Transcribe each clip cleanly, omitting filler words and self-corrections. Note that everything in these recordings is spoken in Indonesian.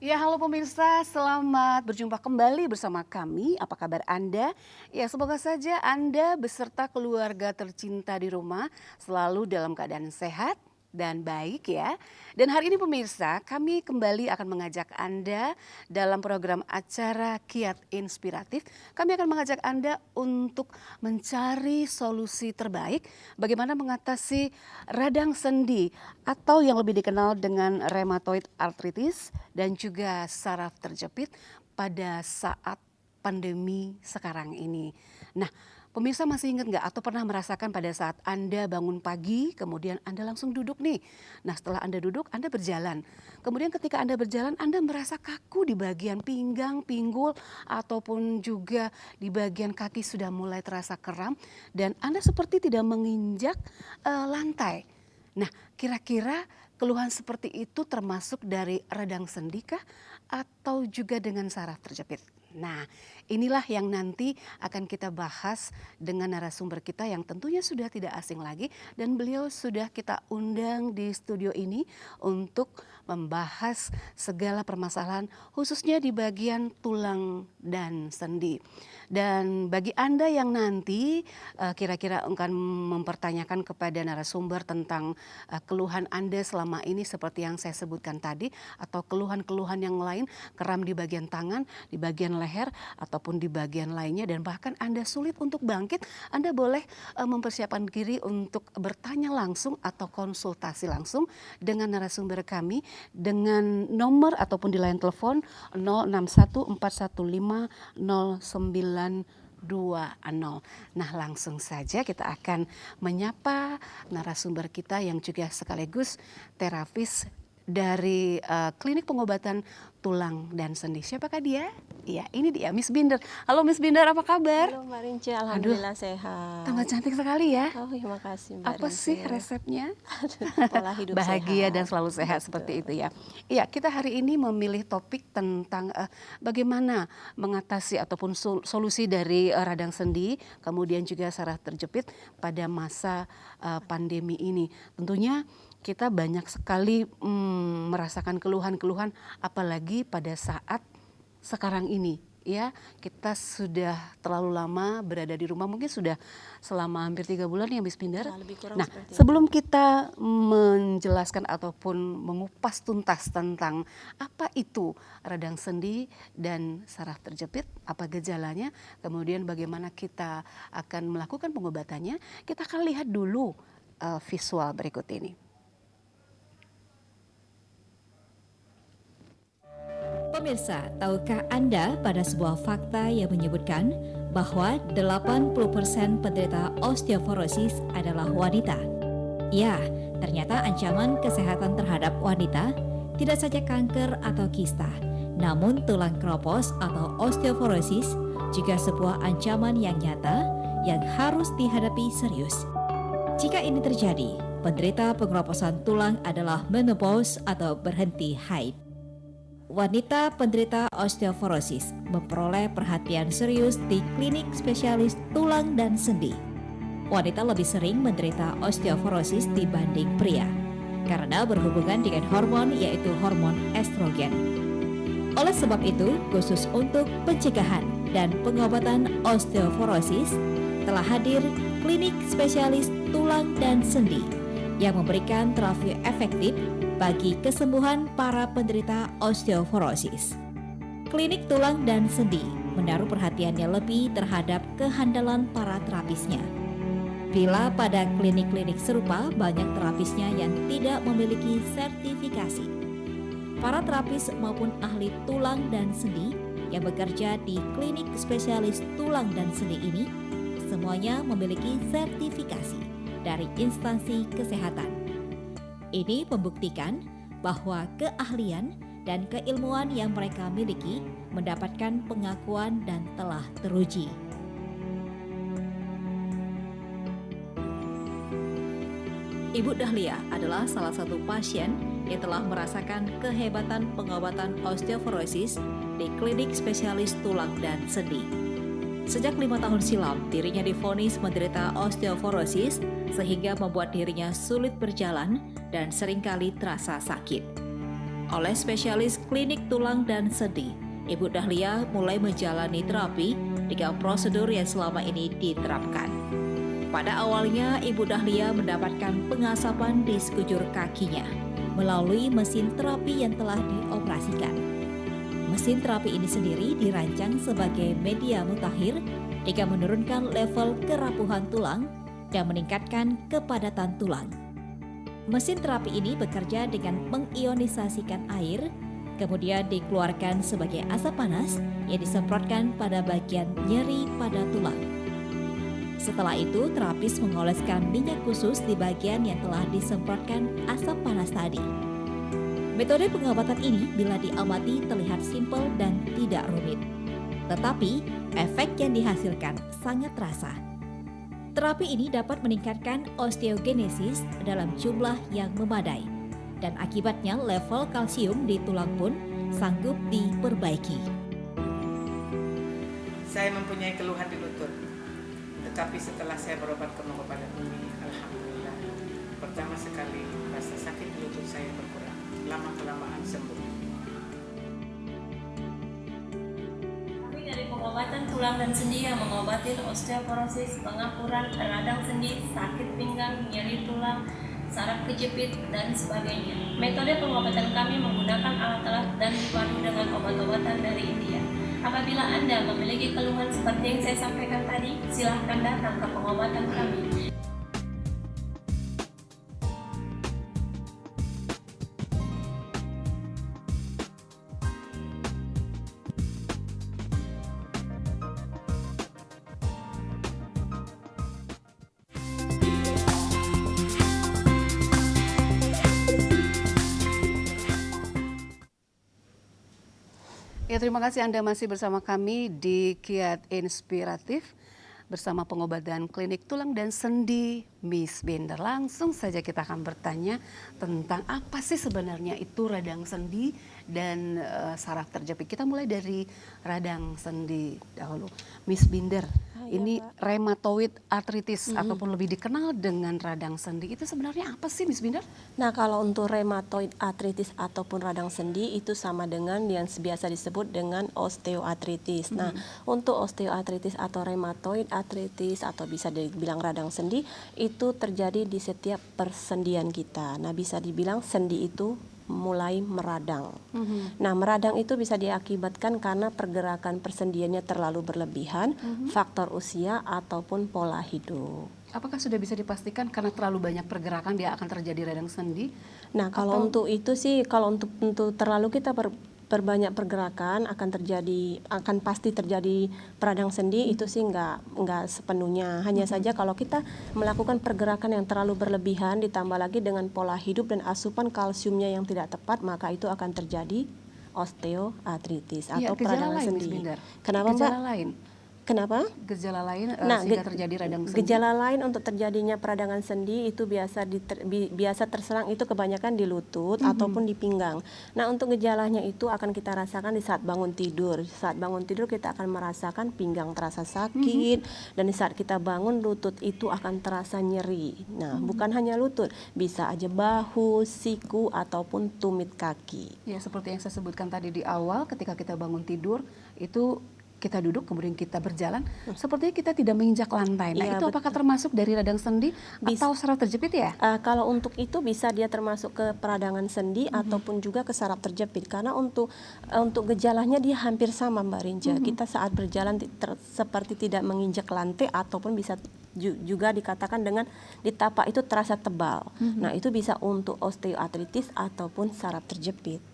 Ya, halo pemirsa, selamat berjumpa kembali bersama kami. Apa kabar Anda? Ya, semoga saja Anda beserta keluarga tercinta di rumah selalu dalam keadaan sehat dan baik ya. Dan hari ini pemirsa, kami kembali akan mengajak Anda dalam program acara Kiat Inspiratif. Kami akan mengajak Anda untuk mencari solusi terbaik bagaimana mengatasi radang sendi atau yang lebih dikenal dengan rheumatoid arthritis dan juga saraf terjepit pada saat pandemi sekarang ini. Nah, pemirsa masih ingat nggak atau pernah merasakan pada saat Anda bangun pagi, kemudian Anda langsung duduk nih. Nah, setelah Anda duduk, Anda berjalan. Kemudian ketika Anda berjalan, Anda merasa kaku di bagian pinggang, pinggul, ataupun juga di bagian kaki sudah mulai terasa kram. Dan Anda seperti tidak menginjak lantai. Nah, kira-kira keluhan seperti itu termasuk dari radang sendi kah atau juga dengan saraf terjepit? Nah, inilah yang nanti akan kita bahas dengan narasumber kita yang tentunya sudah tidak asing lagi dan beliau sudah kita undang di studio ini untuk membahas segala permasalahan khususnya di bagian tulang dan sendi. Dan bagi Anda yang nanti kira-kira akan mempertanyakan kepada narasumber tentang keluhan Anda selama ini seperti yang saya sebutkan tadi atau keluhan-keluhan yang lain, kram di bagian tangan, di bagian leher ataupun di bagian lainnya dan bahkan Anda sulit untuk bangkit, Anda boleh mempersiapkan diri untuk bertanya langsung atau konsultasi langsung dengan narasumber kami dengan nomor ataupun di line telepon 0614150920. Nah, langsung saja kita akan menyapa narasumber kita yang juga sekaligus terapis dari klinik pengobatan tulang dan sendi. Siapakah dia? Ya, ini dia Miss Binder. Halo Miss Binder, apa kabar? Halo Mbak Rinci, alhamdulillah sehat. Tambah cantik sekali ya. Oh, terima kasih Mbak Apa Rinci. sih resepnya? Pola hidup Bahagia sehat. dan selalu sehat. Betul. Seperti itu ya. Iya, kita hari ini memilih topik tentang bagaimana mengatasi ataupun solusi dari radang sendi, kemudian juga saraf terjepit pada masa pandemi ini. Tentunya kita banyak sekali merasakan keluhan-keluhan apalagi pada saat sekarang ini ya, kita sudah terlalu lama berada di rumah, mungkin sudah selama hampir 3 bulan ya Miss Binder. Nah, sebelum kita menjelaskan ataupun mengupas tuntas tentang apa itu radang sendi dan saraf terjepit, apa gejalanya, kemudian bagaimana kita akan melakukan pengobatannya, kita akan lihat dulu visual berikut ini. Pemirsa, tahukah Anda pada sebuah fakta yang menyebutkan bahwa 80% penderita osteoporosis adalah wanita? Ya, ternyata ancaman kesehatan terhadap wanita tidak saja kanker atau kista, namun tulang keropos atau osteoporosis juga sebuah ancaman yang nyata yang harus dihadapi serius. Jika ini terjadi, penderita pengeroposan tulang adalah menopause atau berhenti haid. Wanita penderita osteoporosis memperoleh perhatian serius di klinik spesialis tulang dan sendi. Wanita lebih sering menderita osteoporosis dibanding pria karena berhubungan dengan hormon yaitu hormon estrogen. Oleh sebab itu, khusus untuk pencegahan dan pengobatan osteoporosis telah hadir klinik spesialis tulang dan sendi yang memberikan terapi efektif bagi kesembuhan para penderita osteoporosis. Klinik tulang dan sendi menaruh perhatiannya lebih terhadap kehandalan para terapisnya. Bila pada klinik-klinik serupa banyak terapisnya yang tidak memiliki sertifikasi. Para terapis maupun ahli tulang dan sendi yang bekerja di klinik spesialis tulang dan sendi ini semuanya memiliki sertifikasi dari instansi kesehatan. Ini membuktikan bahwa keahlian dan keilmuan yang mereka miliki mendapatkan pengakuan dan telah teruji. Ibu Dahlia adalah salah satu pasien yang telah merasakan kehebatan pengobatan osteoporosis di klinik spesialis tulang dan sendi. Sejak 5 tahun silam, dirinya divonis menderita osteoporosis sehingga membuat dirinya sulit berjalan dan seringkali terasa sakit. Oleh spesialis klinik tulang dan sendi, Ibu Dahlia mulai menjalani terapi dengan prosedur yang selama ini diterapkan. Pada awalnya, Ibu Dahlia mendapatkan pengasapan di sekujur kakinya melalui mesin terapi yang telah dioperasikan. Mesin terapi ini sendiri dirancang sebagai media mutakhir dengan menurunkan level kerapuhan tulang dan meningkatkan kepadatan tulang. Mesin terapi ini bekerja dengan mengionisasikan air, kemudian dikeluarkan sebagai asap panas yang disemprotkan pada bagian nyeri pada tulang. Setelah itu, terapis mengoleskan minyak khusus di bagian yang telah disemprotkan asap panas tadi. Metode pengobatan ini bila diamati terlihat simpel dan tidak rumit. Tetapi, efek yang dihasilkan sangat terasa. Terapi ini dapat meningkatkan osteogenesis dalam jumlah yang memadai. Dan akibatnya level kalsium di tulang pun sanggup diperbaiki. Saya mempunyai keluhan di lutut. Tetapi setelah saya berobat ke pengobatan ini, alhamdulillah, pertama sekali rasa sakit di lutut saya berkurang. Lama-kelamaan sembuh. Kami dari pengobatan tulang dan sendi yang mengobati osteoporosis, pengapuran, radang sendi, sakit pinggang, nyeri tulang, saraf kejepit, dan sebagainya. Metode pengobatan kami menggunakan alat-alat dan dipadu dengan obat-obatan dari India. Apabila Anda memiliki keluhan seperti yang saya sampaikan tadi, silahkan datang ke pengobatan kami. Ya, terima kasih Anda masih bersama kami di Kiat Inspiratif bersama pengobatan klinik tulang dan sendi Miss Binder. Langsung saja kita akan bertanya tentang apa sih sebenarnya itu radang sendi dan saraf terjepit. Kita mulai dari radang sendi dahulu. Miss Binder, ini rheumatoid arthritis ataupun lebih dikenal dengan radang sendi. Itu sebenarnya apa sih Miss Binder? Nah, kalau untuk rheumatoid arthritis ataupun radang sendi itu sama dengan yang biasa disebut dengan osteoartritis. Nah, untuk osteoartritis atau rheumatoid arthritis atau bisa dibilang radang sendi itu terjadi di setiap persendian kita. Nah, bisa dibilang sendi itu mulai meradang. Nah, meradang itu bisa diakibatkan karena pergerakan persendiannya terlalu berlebihan, faktor usia ataupun pola hidup. Apakah sudah bisa dipastikan karena terlalu banyak pergerakan dia akan terjadi radang sendi? Nah, kalau untuk itu sih, kalau untuk terlalu kita berbanyak pergerakan akan pasti terjadi peradang sendi, itu sih nggak sepenuhnya. Hanya saja kalau kita melakukan pergerakan yang terlalu berlebihan ditambah lagi dengan pola hidup dan asupan kalsiumnya yang tidak tepat, maka itu akan terjadi osteoartritis atau peradangan sendi. Kenapa, Mbak? Gejala lain. Kenapa? Gejala lain sehingga terjadi radang sendi. Gejala lain untuk terjadinya peradangan sendi itu biasa terserang itu kebanyakan di lutut ataupun di pinggang. Nah, untuk gejalanya itu akan kita rasakan di saat bangun tidur. Saat bangun tidur kita akan merasakan pinggang terasa sakit, dan di saat kita bangun lutut itu akan terasa nyeri. Nah, bukan hanya lutut, bisa aja bahu, siku ataupun tumit kaki. Ya, seperti yang saya sebutkan tadi di awal, ketika kita bangun tidur itu kita duduk kemudian kita berjalan, sepertinya kita tidak menginjak lantai. Nah, Ya, itu apakah termasuk dari radang sendi atau saraf terjepit ya? Kalau untuk itu bisa dia termasuk ke peradangan sendi ataupun juga ke saraf terjepit, karena untuk gejalanya dia hampir sama, Mbak Rinja. Kita saat berjalan seperti tidak menginjak lantai ataupun bisa juga dikatakan dengan di tapak itu terasa tebal. Nah, itu bisa untuk osteoartritis ataupun saraf terjepit.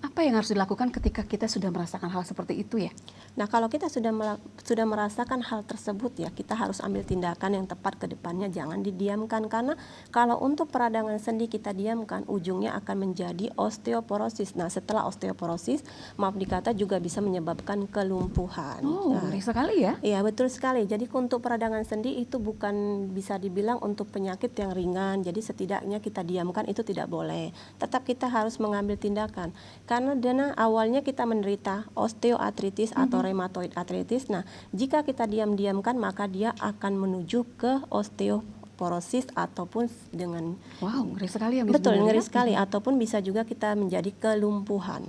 Apa yang harus dilakukan ketika kita sudah merasakan hal seperti itu ya? Nah, kalau kita sudah merasakan hal tersebut ya, kita harus ambil tindakan yang tepat ke depannya, jangan didiamkan, karena kalau untuk peradangan sendi kita diamkan, ujungnya akan menjadi osteoporosis. Nah, setelah osteoporosis, maaf dikata juga bisa menyebabkan kelumpuhan. Oh, ngeri sekali ya? Iya, betul sekali. Jadi untuk peradangan sendi itu bukan bisa dibilang untuk penyakit yang ringan. Jadi setidaknya kita diamkan itu tidak boleh. Tetap kita harus mengambil tindakan. Karena awalnya kita menderita osteoartritis atau rheumatoid arthritis. Nah, jika kita diam-diamkan maka dia akan menuju ke osteoporosis. osteoporosis ataupun dengan Wow, ngeri sekali ya Miss betul Biner, ngeri ya? sekali, ataupun bisa juga kita menjadi kelumpuhan.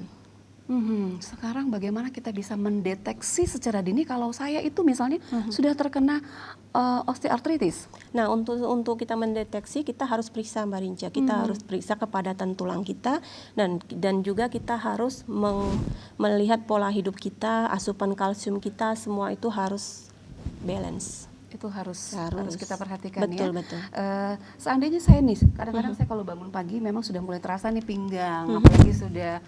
Sekarang bagaimana kita bisa mendeteksi secara dini kalau saya itu misalnya sudah terkena osteoartritis? Nah, untuk kita mendeteksi, kita harus periksa Mbak Rinca. Kita harus periksa kepadatan tulang kita, dan juga kita harus melihat pola hidup kita, asupan kalsium kita, semua itu harus balance. Itu harus Harus. kita perhatikan. Betul, ya. betul. Seandainya saya nih, kadang-kadang saya kalau bangun pagi memang sudah mulai terasa nih pinggang, apalagi sudah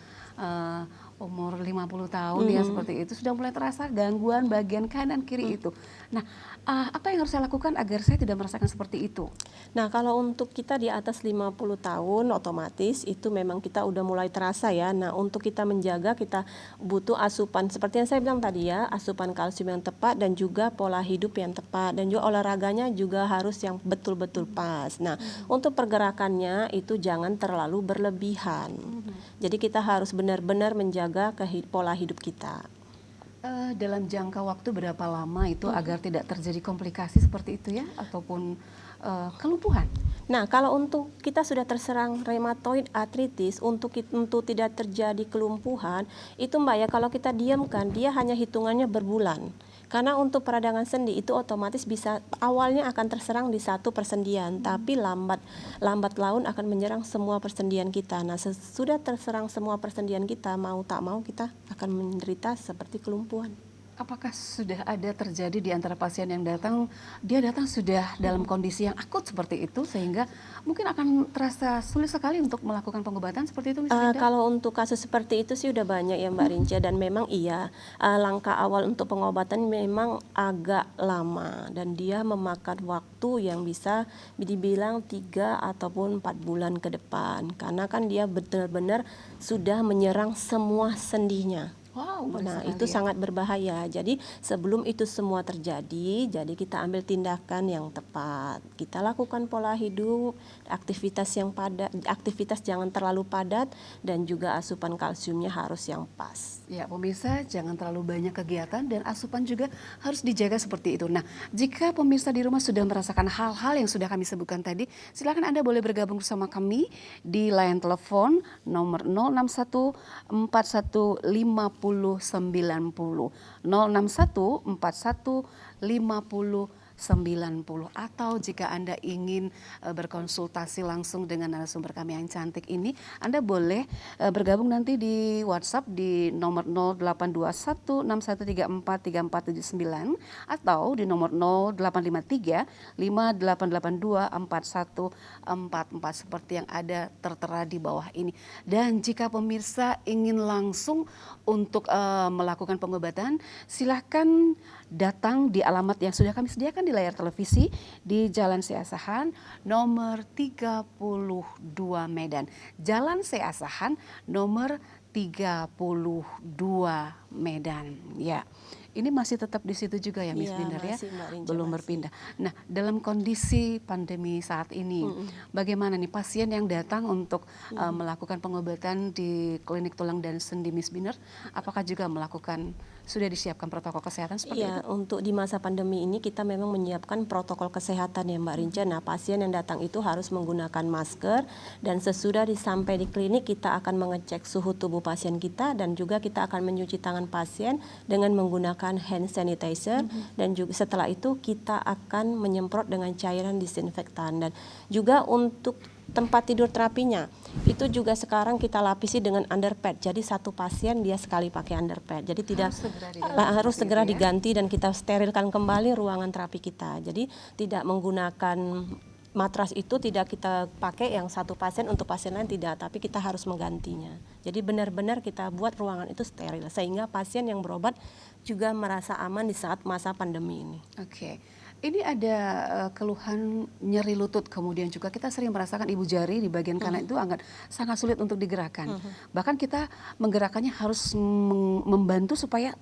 umur 50 tahun ya seperti itu, sudah mulai terasa gangguan bagian kanan kiri itu. Nah, apa yang harus saya lakukan agar saya tidak merasakan seperti itu? Nah, kalau untuk kita di atas 50 tahun otomatis itu memang kita udah mulai terasa ya. Nah, untuk kita menjaga, kita butuh asupan seperti yang saya bilang tadi ya, asupan kalsium yang tepat dan juga pola hidup yang tepat, dan juga olahraganya juga harus yang betul-betul pas. Nah, untuk pergerakannya itu jangan terlalu berlebihan. Jadi kita harus benar-benar menjaga pola hidup kita. Dalam jangka waktu berapa lama itu agar tidak terjadi komplikasi seperti itu ya, ataupun kelumpuhan? Nah, kalau untuk kita sudah terserang rheumatoid arthritis, untuk tidak terjadi kelumpuhan, itu Mbak ya, kalau kita diamkan, dia hanya hitungannya berbulan. Karena untuk peradangan sendi itu otomatis bisa awalnya akan terserang di satu persendian, tapi lambat laun akan menyerang semua persendian kita. Nah, sesudah terserang semua persendian kita, mau tak mau kita akan menderita seperti kelumpuhan. Apakah sudah ada terjadi di antara pasien yang datang, dia datang sudah dalam kondisi yang akut seperti itu, sehingga mungkin akan terasa sulit sekali untuk melakukan pengobatan seperti itu, Miss Linda? Kalau untuk kasus seperti itu sih udah banyak ya Mbak Rinca, dan memang iya, langkah awal untuk pengobatan memang agak lama dan dia memakan waktu yang bisa dibilang 3 ataupun 4 bulan ke depan, karena kan dia benar-benar sudah menyerang semua sendinya. Wow, Nah, itu sangat berbahaya. Jadi sebelum itu semua terjadi, jadi kita ambil tindakan yang tepat. Kita lakukan pola hidup, aktivitas yang padat, aktivitas jangan terlalu padat, dan juga asupan kalsiumnya harus yang pas. Ya, pemirsa, jangan terlalu banyak kegiatan dan asupan juga harus dijaga seperti itu. Nah, jika pemirsa di rumah sudah merasakan hal-hal yang sudah kami sebutkan tadi, silakan Anda boleh bergabung bersama kami di line telepon nomor 061 41 50 90, 061 41 50 90, atau jika Anda ingin berkonsultasi langsung dengan narasumber kami yang cantik ini, Anda boleh bergabung nanti di WhatsApp di nomor 0821 6134 3479 atau di nomor 0853 5882 4144 seperti yang ada tertera di bawah ini. Dan jika pemirsa ingin langsung untuk melakukan pengobatan, silahkan datang di alamat yang sudah kami sediakan di layar televisi di Jalan Seasahan nomor 32 Medan. Jalan Seasahan nomor 32 Medan. Ya. Ini masih tetap di situ juga ya Miss Binder ya, belum berpindah. Nah, dalam kondisi pandemi saat ini, bagaimana nih pasien yang datang untuk melakukan pengobatan di klinik tulang dan sendi Miss Binder, apakah juga sudah disiapkan protokol kesehatan seperti itu? Untuk di masa pandemi ini kita memang menyiapkan protokol kesehatan ya Mbak Rinca. Nah, pasien yang datang itu harus menggunakan masker, dan sesudah sampai di klinik kita akan mengecek suhu tubuh pasien kita, dan juga kita akan mencuci tangan pasien dengan menggunakan hand sanitizer, dan juga setelah itu kita akan menyemprot dengan cairan disinfektan. Dan juga untuk tempat tidur terapinya itu juga sekarang kita lapisi dengan underpad. Jadi satu pasien dia sekali pakai underpad. Jadi harus segera diganti dan kita sterilkan kembali ruangan terapi kita. Jadi tidak menggunakan matras itu, tidak kita pakai yang satu pasien untuk pasien lain, tidak, tapi kita harus menggantinya. Jadi benar-benar kita buat ruangan itu steril sehingga pasien yang berobat juga merasa aman di saat masa pandemi ini. Oke. Ini ada keluhan nyeri lutut, kemudian juga kita sering merasakan ibu jari di bagian kanan itu sangat sulit untuk digerakkan. Bahkan kita menggerakkannya harus membantu supaya,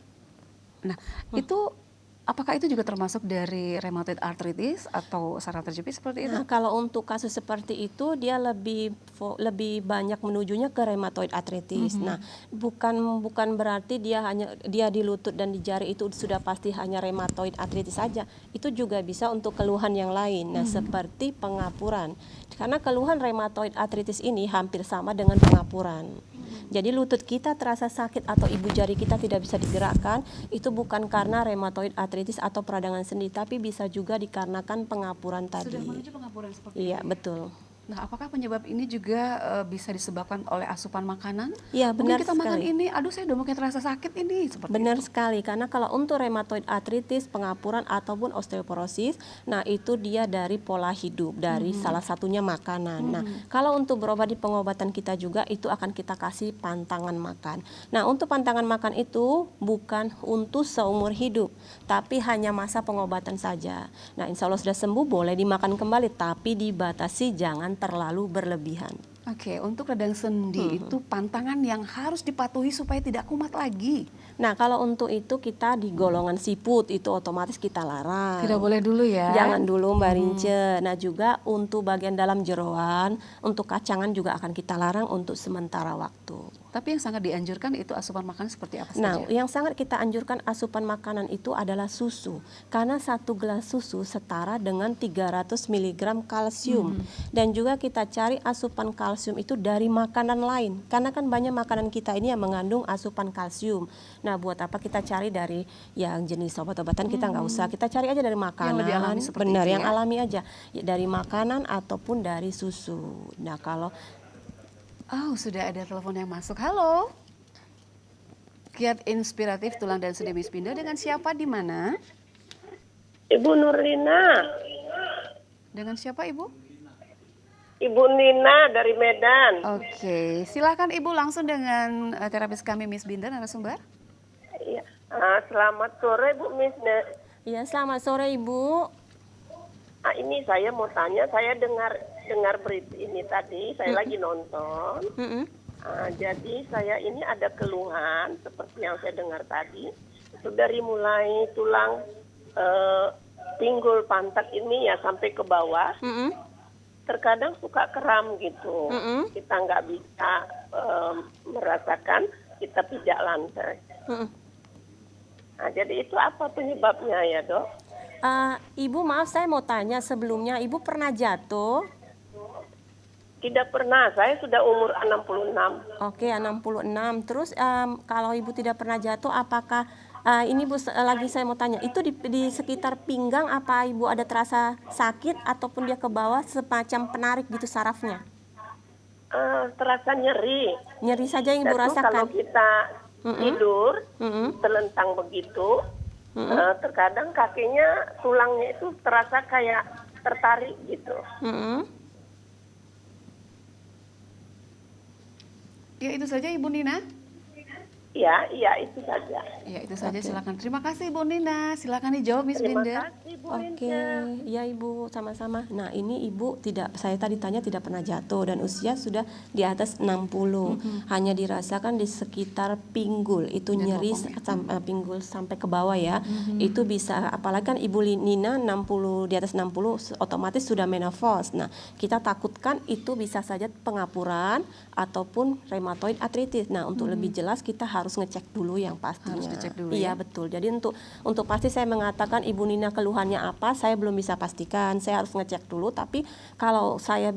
nah itu Apakah itu juga termasuk dari rheumatoid arthritis atau saraf terjepit seperti itu? Nah, kalau untuk kasus seperti itu dia lebih banyak menujunya ke rheumatoid arthritis. Nah, bukan berarti dia di lutut dan di jari itu sudah pasti hanya rheumatoid arthritis saja. Itu juga bisa untuk keluhan yang lain. Nah, seperti pengapuran. Karena keluhan rheumatoid arthritis ini hampir sama dengan pengapuran. Jadi lutut kita terasa sakit atau ibu jari kita tidak bisa digerakkan, itu bukan karena rheumatoid arthritis atau peradangan sendi, tapi bisa juga dikarenakan pengapuran tadi. Sudah menuju pengapuran seperti Iya, itu. betul. Nah, apakah penyebab ini juga bisa disebabkan oleh asupan makanan? Iya, Mungkin benar kita makan sekali. ini, aduh saya udah makin terasa sakit ini, seperti Benar itu. sekali, karena kalau untuk rheumatoid arthritis, pengapuran ataupun osteoporosis, nah itu dia dari pola hidup, dari salah satunya makanan. Nah, kalau untuk berobat di pengobatan kita juga itu akan kita kasih pantangan makan. Nah, untuk pantangan makan itu bukan untuk seumur hidup, tapi hanya masa pengobatan saja. Nah, insya Allah sudah sembuh boleh dimakan kembali, tapi dibatasi jangan terlalu berlebihan. Oke, untuk radang sendi itu pantangan yang harus dipatuhi supaya tidak kumat lagi. Nah, kalau untuk itu kita di golongan siput itu otomatis kita larang. Tidak boleh dulu ya. Jangan dulu Mbak Rince. Nah, juga untuk bagian dalam jeroan, untuk kacangan juga akan kita larang untuk sementara waktu. Tapi yang sangat dianjurkan itu asupan makanan seperti apa Nah, saja? yang sangat kita anjurkan asupan makanan itu adalah susu. Karena 1 gelas susu setara dengan 300 mg kalsium. Dan juga kita cari asupan kalsium itu dari makanan lain. Karena kan banyak makanan kita ini yang mengandung asupan kalsium. Nah, buat apa kita cari dari yang jenis obat-obatan kita nggak usah. Kita cari aja dari makanan. lebih alami seperti Benar, itu yang ya? alami aja. Ya, dari makanan ataupun dari susu. Nah, kalau Oh, sudah ada telepon yang masuk. Halo. Kiat inspiratif tulang dan sendi Miss Binda, dengan siapa di mana? Ibu Nurlina, Dengan siapa Ibu? Ibu Nina dari Medan. Oke, silakan Ibu langsung dengan terapis kami Miss Binda narasumber. Iya. Selamat sore Bu Miss. ya selamat sore Ibu. Ini saya mau tanya, saya dengar berita ini tadi, saya lagi nonton. Mm-mm. Jadi saya ini ada keluhan seperti yang saya dengar tadi, itu dari mulai tulang pinggul pantat ini ya sampai ke bawah. Mm-mm. Terkadang suka kram gitu. Kita nggak bisa merasakan, kita pijak lantai. Mm-mm. Nah, jadi itu apa penyebabnya ya dok? Ibu maaf saya mau tanya sebelumnya, Ibu pernah jatuh? Tidak pernah, saya sudah umur 66. Oke, 66. Terus kalau Ibu tidak pernah jatuh, apakah ini Bu lagi saya mau tanya, itu di sekitar pinggang apa Ibu ada terasa sakit ataupun dia ke bawah semacam penarik gitu sarafnya? Terasa nyeri. Nyeri saja yang Ibu Dan tuh rasakan? kalau kita tidur, Mm-mm. telentang begitu, terkadang kakinya, tulangnya itu terasa kayak tertarik gitu. Mm-mm. Ya itu saja Ibu Nina. Iya itu saja. Ya itu saja, silakan. Terima kasih Ibu Nina. Silakan dijawab Miss Terima Binda. kasih Bu Oke, Rinca. ya Ibu sama-sama. Nah ini Ibu saya tadi tanya tidak pernah jatuh dan usia sudah di atas 60. Hanya dirasakan di sekitar pinggul, itu nyeri pinggul sampai ke bawah ya. Itu bisa, apalagi kan Ibu Nina 60, di atas 60 otomatis sudah menopause. Nah kita takutkan itu bisa saja pengapuran ataupun rheumatoid arthritis. Nah untuk lebih jelas kita harus ngecek dulu yang pastinya. Harus dicek dulu Iya ya. betul. Jadi untuk pasti saya mengatakan Ibu Nina keluhannya apa, saya belum bisa pastikan. Saya harus ngecek dulu. Tapi kalau saya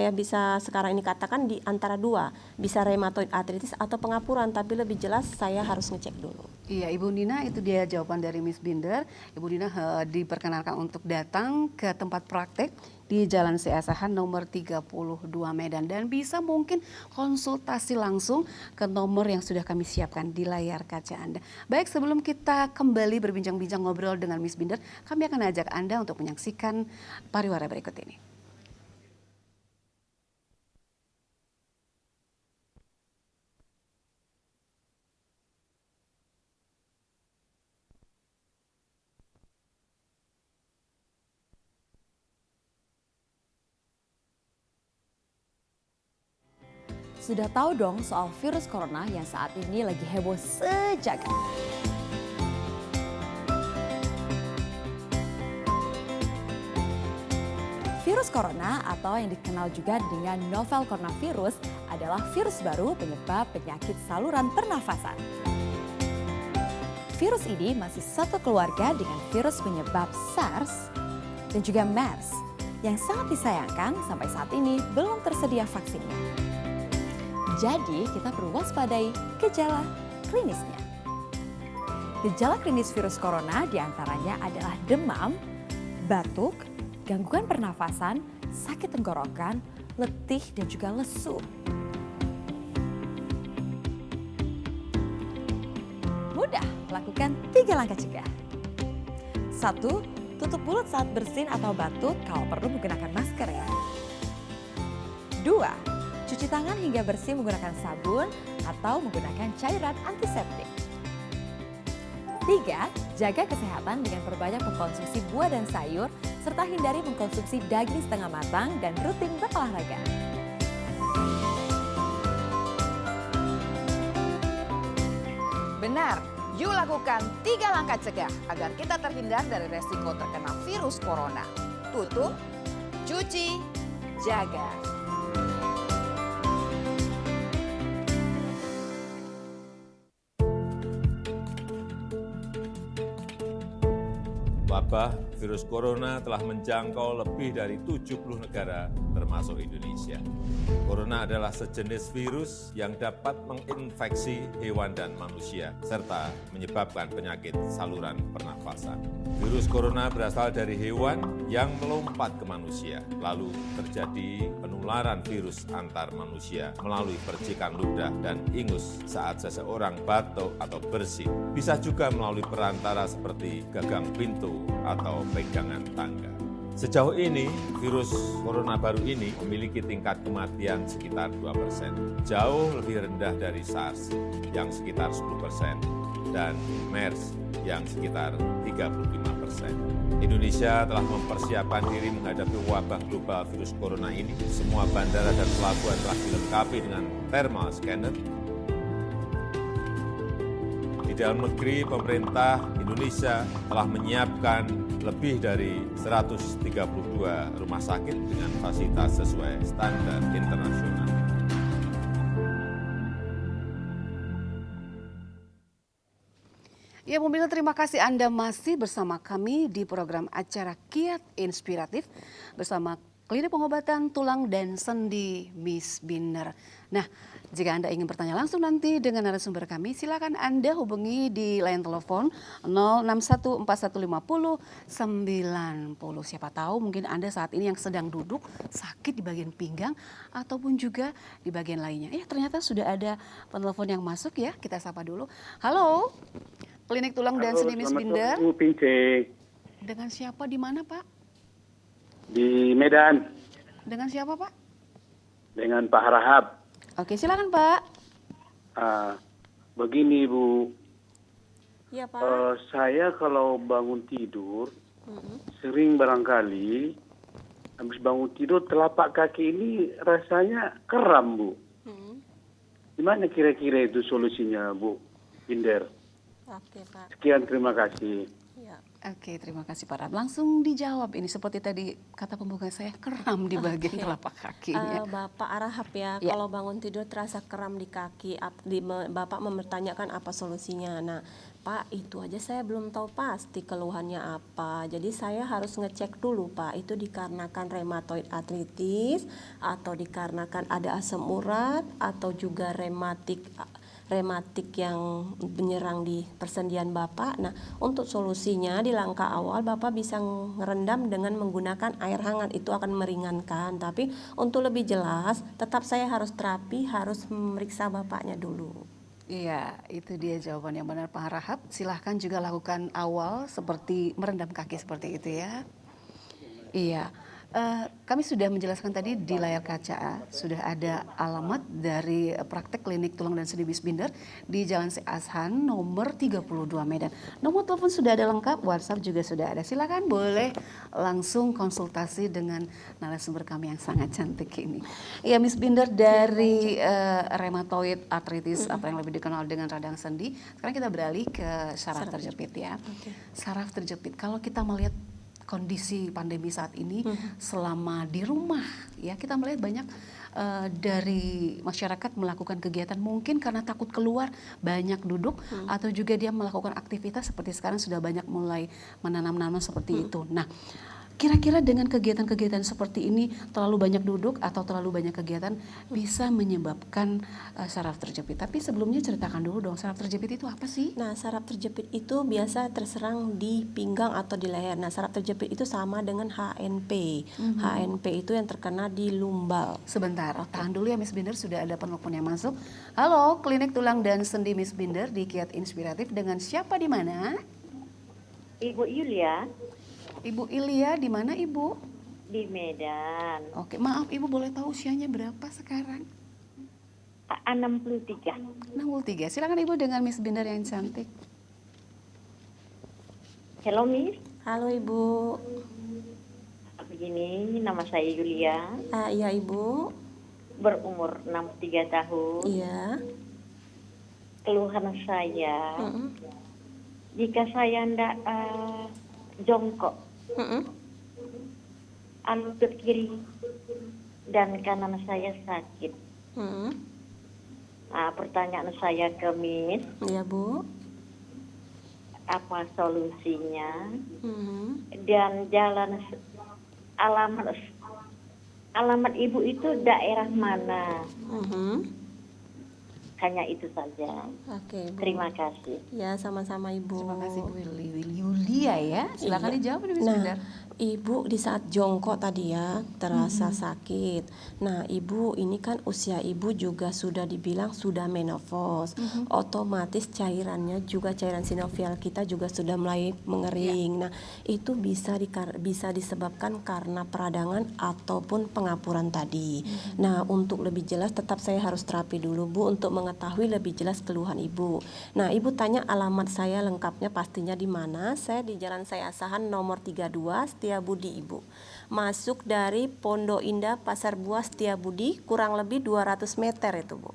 bisa sekarang ini katakan di antara dua, bisa rheumatoid arthritis atau pengapuran. Tapi lebih jelas saya harus ngecek dulu. Iya Ibu Nina, itu dia jawaban dari Miss Binder. Ibu Nina diperkenalkan untuk datang ke tempat praktek di Jalan Si Asahan nomor 32 Medan, dan bisa mungkin konsultasi langsung ke nomor yang sudah kami siapkan di layar kaca Anda. Baik, sebelum kita kembali berbincang-bincang ngobrol dengan Miss Binder, kami akan ajak Anda untuk menyaksikan pariwara berikut ini. Sudah tahu dong soal virus corona yang saat ini lagi heboh sejak Virus corona atau yang dikenal juga dengan novel coronavirus adalah virus baru penyebab penyakit saluran pernafasan. Virus ini masih satu keluarga dengan virus penyebab SARS dan juga MERS yang sangat disayangkan sampai saat ini belum tersedia vaksinnya. Jadi kita perlu waspadai gejala klinisnya. Gejala klinis virus corona diantaranya adalah demam, batuk, gangguan pernafasan, sakit tenggorokan, letih, dan juga lesu. Mudah, lakukan 3 langkah cegah. 1. Tutup mulut saat bersin atau batuk, kalau perlu menggunakan masker ya. 2. Cuci tangan hingga bersih menggunakan sabun atau menggunakan cairan antiseptik. 3. Jaga kesehatan dengan perbanyak mengkonsumsi buah dan sayur, serta hindari mengkonsumsi daging setengah matang dan rutin berolahraga. Benar, yuk lakukan 3 langkah cegah agar kita terhindar dari resiko terkena virus corona. Tutup, cuci, jaga. Wabah virus corona telah menjangkau lebih dari 70 negara termasuk Indonesia. Corona adalah sejenis virus yang dapat menginfeksi hewan dan manusia serta menyebabkan penyakit saluran pernafasan. Virus corona berasal dari hewan yang melompat ke manusia, lalu terjadi penularan virus antar manusia melalui percikan ludah dan ingus saat seseorang batuk atau bersin. Bisa juga melalui perantara seperti gagang pintu atau pegangan tangga. Sejauh ini, virus corona baru ini memiliki tingkat kematian sekitar 2%, jauh lebih rendah dari SARS yang sekitar 10% dan MERS yang sekitar 35%. Indonesia telah mempersiapkan diri menghadapi wabah global virus corona ini. Semua bandara dan pelabuhan telah dilengkapi dengan thermal scanner. Di dalam negeri, pemerintah Indonesia telah menyiapkan lebih dari 132 rumah sakit dengan fasilitas sesuai standar internasional. Ya, pemirsa, terima kasih Anda masih bersama kami di program acara Kiat Inspiratif bersama Klinik Pengobatan Tulang dan Sendi Miss Binder. Nah, jika Anda ingin bertanya langsung nanti dengan narasumber kami, silakan Anda hubungi di line telepon 061415090. Siapa tahu mungkin Anda saat ini yang sedang duduk sakit di bagian pinggang ataupun juga di bagian lainnya. Ternyata sudah ada penelpon yang masuk ya, kita sapa dulu. Halo, Klinik Tulang dan Sendi Miss Binder. Bu Pince. Dengan siapa, di mana Pak? Di Medan. Dengan siapa Pak? Dengan Pak Harahap. Oke, silakan Pak. Begini Bu, Iya Pak. saya kalau bangun tidur, sering barangkali habis bangun tidur telapak kaki ini rasanya kram Bu. Gimana kira-kira itu solusinya Bu Binder? Oke Pak. Sekian, terima kasih. Ya. Oke, terima kasih Pak Rab. Langsung dijawab ini seperti tadi kata pembuka saya, kram di bagian telapak kakinya. Bapak Arahap ya, Ya. kalau bangun tidur terasa kram di kaki, Bapak mempertanyakan apa solusinya. Nah, Pak, itu aja saya belum tahu pasti keluhannya apa. Jadi saya harus ngecek dulu Pak, itu dikarenakan rheumatoid arthritis atau dikarenakan ada asam urat atau juga rematik yang menyerang di persendian Bapak. Nah, untuk solusinya di langkah awal Bapak bisa ngerendam dengan menggunakan air hangat, itu akan meringankan. Tapi untuk lebih jelas, tetap saya harus terapi, harus memeriksa Bapaknya dulu. Iya, itu dia jawaban yang benar Pak Rahab. Silahkan juga lakukan awal seperti merendam kaki seperti itu ya. Iya. Kami sudah menjelaskan tadi di layar kaca, sudah ada alamat dari praktek klinik tulang dan sendi Miss Binder di Jalan C. Ashan nomor 32 Medan. Nomor telepon sudah ada lengkap, WhatsApp juga sudah ada. Silakan boleh langsung konsultasi dengan narasumber kami yang sangat cantik ini. Ya, Miss Binder, dari rheumatoid arthritis atau yang lebih dikenal dengan radang sendi, sekarang kita beralih ke saraf terjepit ya. Saraf terjepit, kalau kita melihat kondisi pandemi saat ini selama di rumah ya, kita melihat banyak dari masyarakat melakukan kegiatan mungkin karena takut keluar, banyak duduk atau juga dia melakukan aktivitas seperti sekarang sudah banyak mulai menanam-nanam seperti itu. Nah, kira-kira dengan kegiatan-kegiatan seperti ini terlalu banyak duduk atau terlalu banyak kegiatan bisa menyebabkan saraf terjepit. Tapi sebelumnya ceritakan dulu dong, saraf terjepit itu apa sih? Nah, saraf terjepit itu biasa terserang di pinggang atau di leher. Nah, saraf terjepit itu sama dengan HNP. HNP itu yang terkena di lumbal. Sebentar, tahan dulu ya Miss Binder, sudah ada penelpon yang masuk. Halo, Klinik Tulang dan Sendi Miss Binder di Kiat Inspiratif, dengan siapa di mana? Ibu Yulia. Ibu Ilya, di mana Ibu? Di Medan. Oke, maaf Ibu boleh tahu usianya berapa sekarang? 63. 63. Silakan Ibu dengan Miss Binder yang cantik. Halo Miss. Halo Ibu. Begini, nama saya Yulia. Iya Ibu. Berumur 63 tahun. Iya. Keluhan saya, jika saya ndak jongkok, lutut kiri dan kanan saya sakit. Pertanyaan saya ke Miss, Iya Bu. apa solusinya? Dan jalan alamat ibu itu daerah mana? Hanya itu saja. Oke, Bu. Terima kasih. Ya, sama-sama Ibu. Terima kasih Bu Yulia ya. Silakan dijawab nih Miss Binder. Ibu di saat jongkok tadi ya terasa sakit. Nah, Ibu ini kan usia Ibu juga sudah dibilang sudah menopause. Otomatis cairannya juga cairan sinovial kita juga sudah mulai mengering. Nah, itu bisa disebabkan karena peradangan ataupun pengapuran tadi. Nah, untuk lebih jelas tetap saya harus terapi dulu Bu untuk mengetahui lebih jelas keluhan Ibu. Nah, Ibu tanya alamat saya lengkapnya pastinya di mana? Saya di Jalan Saya Asahan nomor 32 Setiabudi Ibu. Masuk dari Pondok Indah Pasar Buah Setiabudi kurang lebih 200 meter itu Bu.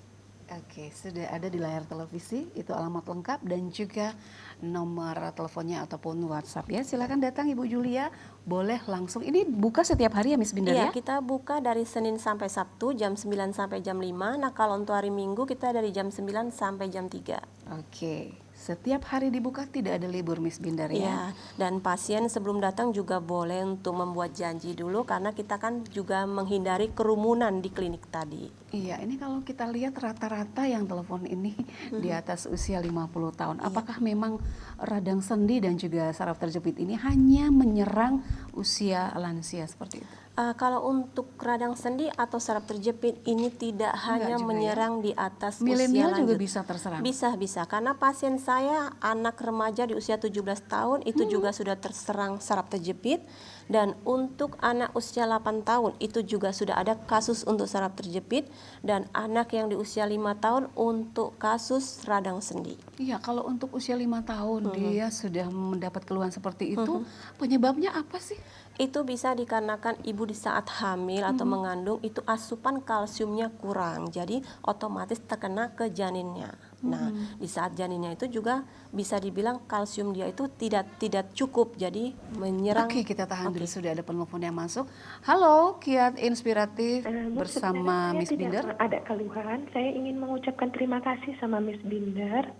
Oke, sudah ada di layar televisi, itu alamat lengkap dan juga nomor teleponnya ataupun WhatsApp ya. Silakan datang Ibu Julia, boleh langsung. Ini buka setiap hari ya Miss Binder ya? Iya, kita buka dari Senin sampai Sabtu jam 9 sampai jam 5. Nah, kalau untuk hari Minggu kita dari jam 9 sampai jam 3. Oke, setiap hari dibuka, tidak ada libur Miss Binder ya? Iya, dan pasien sebelum datang juga boleh untuk membuat janji dulu karena kita kan juga menghindari kerumunan di klinik tadi. Iya, ini kalau kita lihat rata-rata yang telepon ini di atas usia 50 tahun. Apakah memang radang sendi dan juga saraf terjepit ini hanya menyerang usia lansia seperti itu? Kalau untuk radang sendi atau saraf terjepit ini tidak hanya juga menyerang di atas milenial usia juga lanjut. bisa terserang? Bisa, karena pasien saya anak remaja di usia 17 tahun itu juga sudah terserang saraf terjepit. Dan untuk anak usia 8 tahun itu juga sudah ada kasus untuk saraf terjepit. Dan anak yang di usia 5 tahun untuk kasus radang sendi. Iya, kalau untuk usia 5 tahun dia sudah mendapat keluhan seperti itu, penyebabnya apa sih? Itu bisa dikarenakan ibu di saat hamil atau mengandung itu asupan kalsiumnya kurang, jadi otomatis terkena ke janinnya. Nah, di saat janinnya itu juga bisa dibilang kalsium dia itu tidak cukup, jadi menyerang. Oke, kita tahan dulu, sudah ada penelpon yang masuk. Halo, Kiat Inspiratif bersama Miss Binder. Ada keluhan, saya ingin mengucapkan terima kasih sama Miss Binder.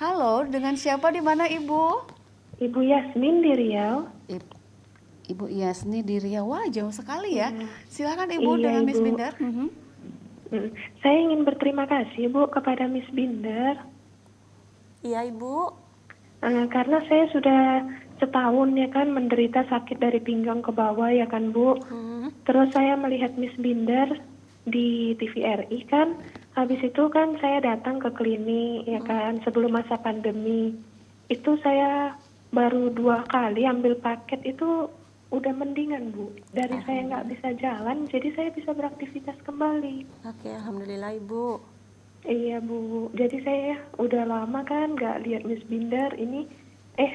Halo, dengan siapa di mana Ibu? Ibu Yasmin di Riau. Ibu Yasni di Riau, wah jauh sekali ya. Silakan Ibu dengan Miss Binder. Saya ingin berterima kasih Bu kepada Miss Binder. Iya Ibu. Karena saya sudah setahun ya kan menderita sakit dari pinggang ke bawah ya kan Bu. Terus saya melihat Miss Binder di TVRI kan. Habis itu kan saya datang ke klinik ya kan sebelum masa pandemi. Itu saya baru 2 kali ambil paket itu udah mendingan Bu. Dari saya nggak bisa jalan, jadi saya bisa beraktivitas kembali. Oke, alhamdulillah Ibu. Iya Bu, jadi saya udah lama kan nggak lihat Miss Binder ini,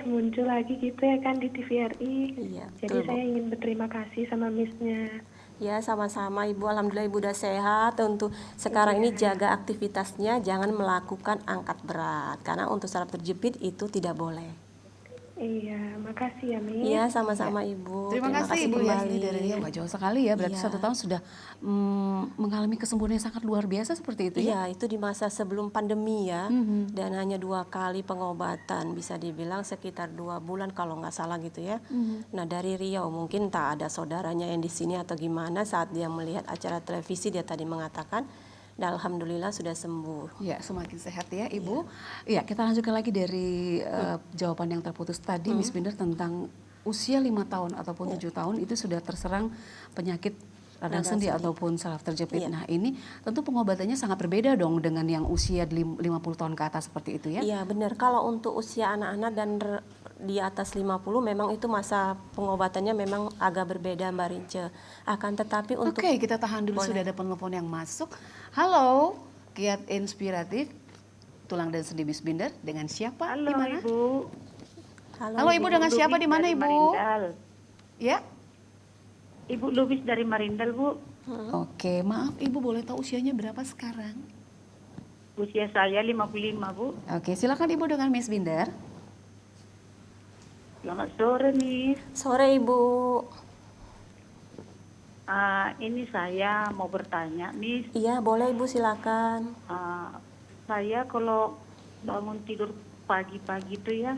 muncul lagi gitu ya kan di TVRI. Iya, jadi betul, saya Bu. ingin berterima kasih sama Missnya. Ya, sama-sama Ibu. Alhamdulillah Ibu udah sehat. Untuk sekarang ini jaga aktivitasnya, jangan melakukan angkat berat karena untuk saraf terjepit itu tidak boleh. Iya, makasih ya Miss. Iya, sama-sama Ibu. Terima kasih Ibu ya, kembali. ini dari Riau nggak jauh sekali ya, berarti Iya. 1 tahun sudah mengalami kesembuhan yang sangat luar biasa seperti itu ya? Iya, itu di masa sebelum pandemi ya, dan hanya 2 kali pengobatan, bisa dibilang sekitar 2 bulan kalau nggak salah gitu ya. Nah dari Riau, mungkin tak ada saudaranya yang di sini atau gimana, saat dia melihat acara televisi dia tadi mengatakan, dan alhamdulillah sudah sembuh. Ya, semakin sehat ya Ibu. Iya, kita lanjutkan lagi dari jawaban yang terputus tadi Miss Binder tentang usia 5 tahun ataupun 7 tahun itu sudah terserang penyakit radang sendi ataupun saraf terjepit. Nah ini tentu pengobatannya sangat berbeda dong dengan yang usia 50 tahun ke atas seperti itu ya? Iya benar, kalau untuk usia anak-anak dan di atas 50 memang itu masa pengobatannya memang agak berbeda Mbak Rince. Akan tetapi untuk... Oke, kita tahan dulu, sudah ada penelpon yang masuk. Halo, Kiat Inspiratif, Tulang dan Sendi Miss Binder, dengan siapa? Halo di mana? Ibu. Halo Ibu, dengan siapa di mana Ibu? Marindal. Ya? Ibu Lubis dari Marindal, Bu. Oke, maaf Ibu boleh tahu usianya berapa sekarang? Usia saya 55, Bu. Oke, silakan Ibu dengan Miss Binder. Selamat sore, Miss. Sore, Ibu. Ini saya mau bertanya, Miss. Iya, boleh Ibu, silakan. Saya kalau bangun tidur pagi-pagi itu ya,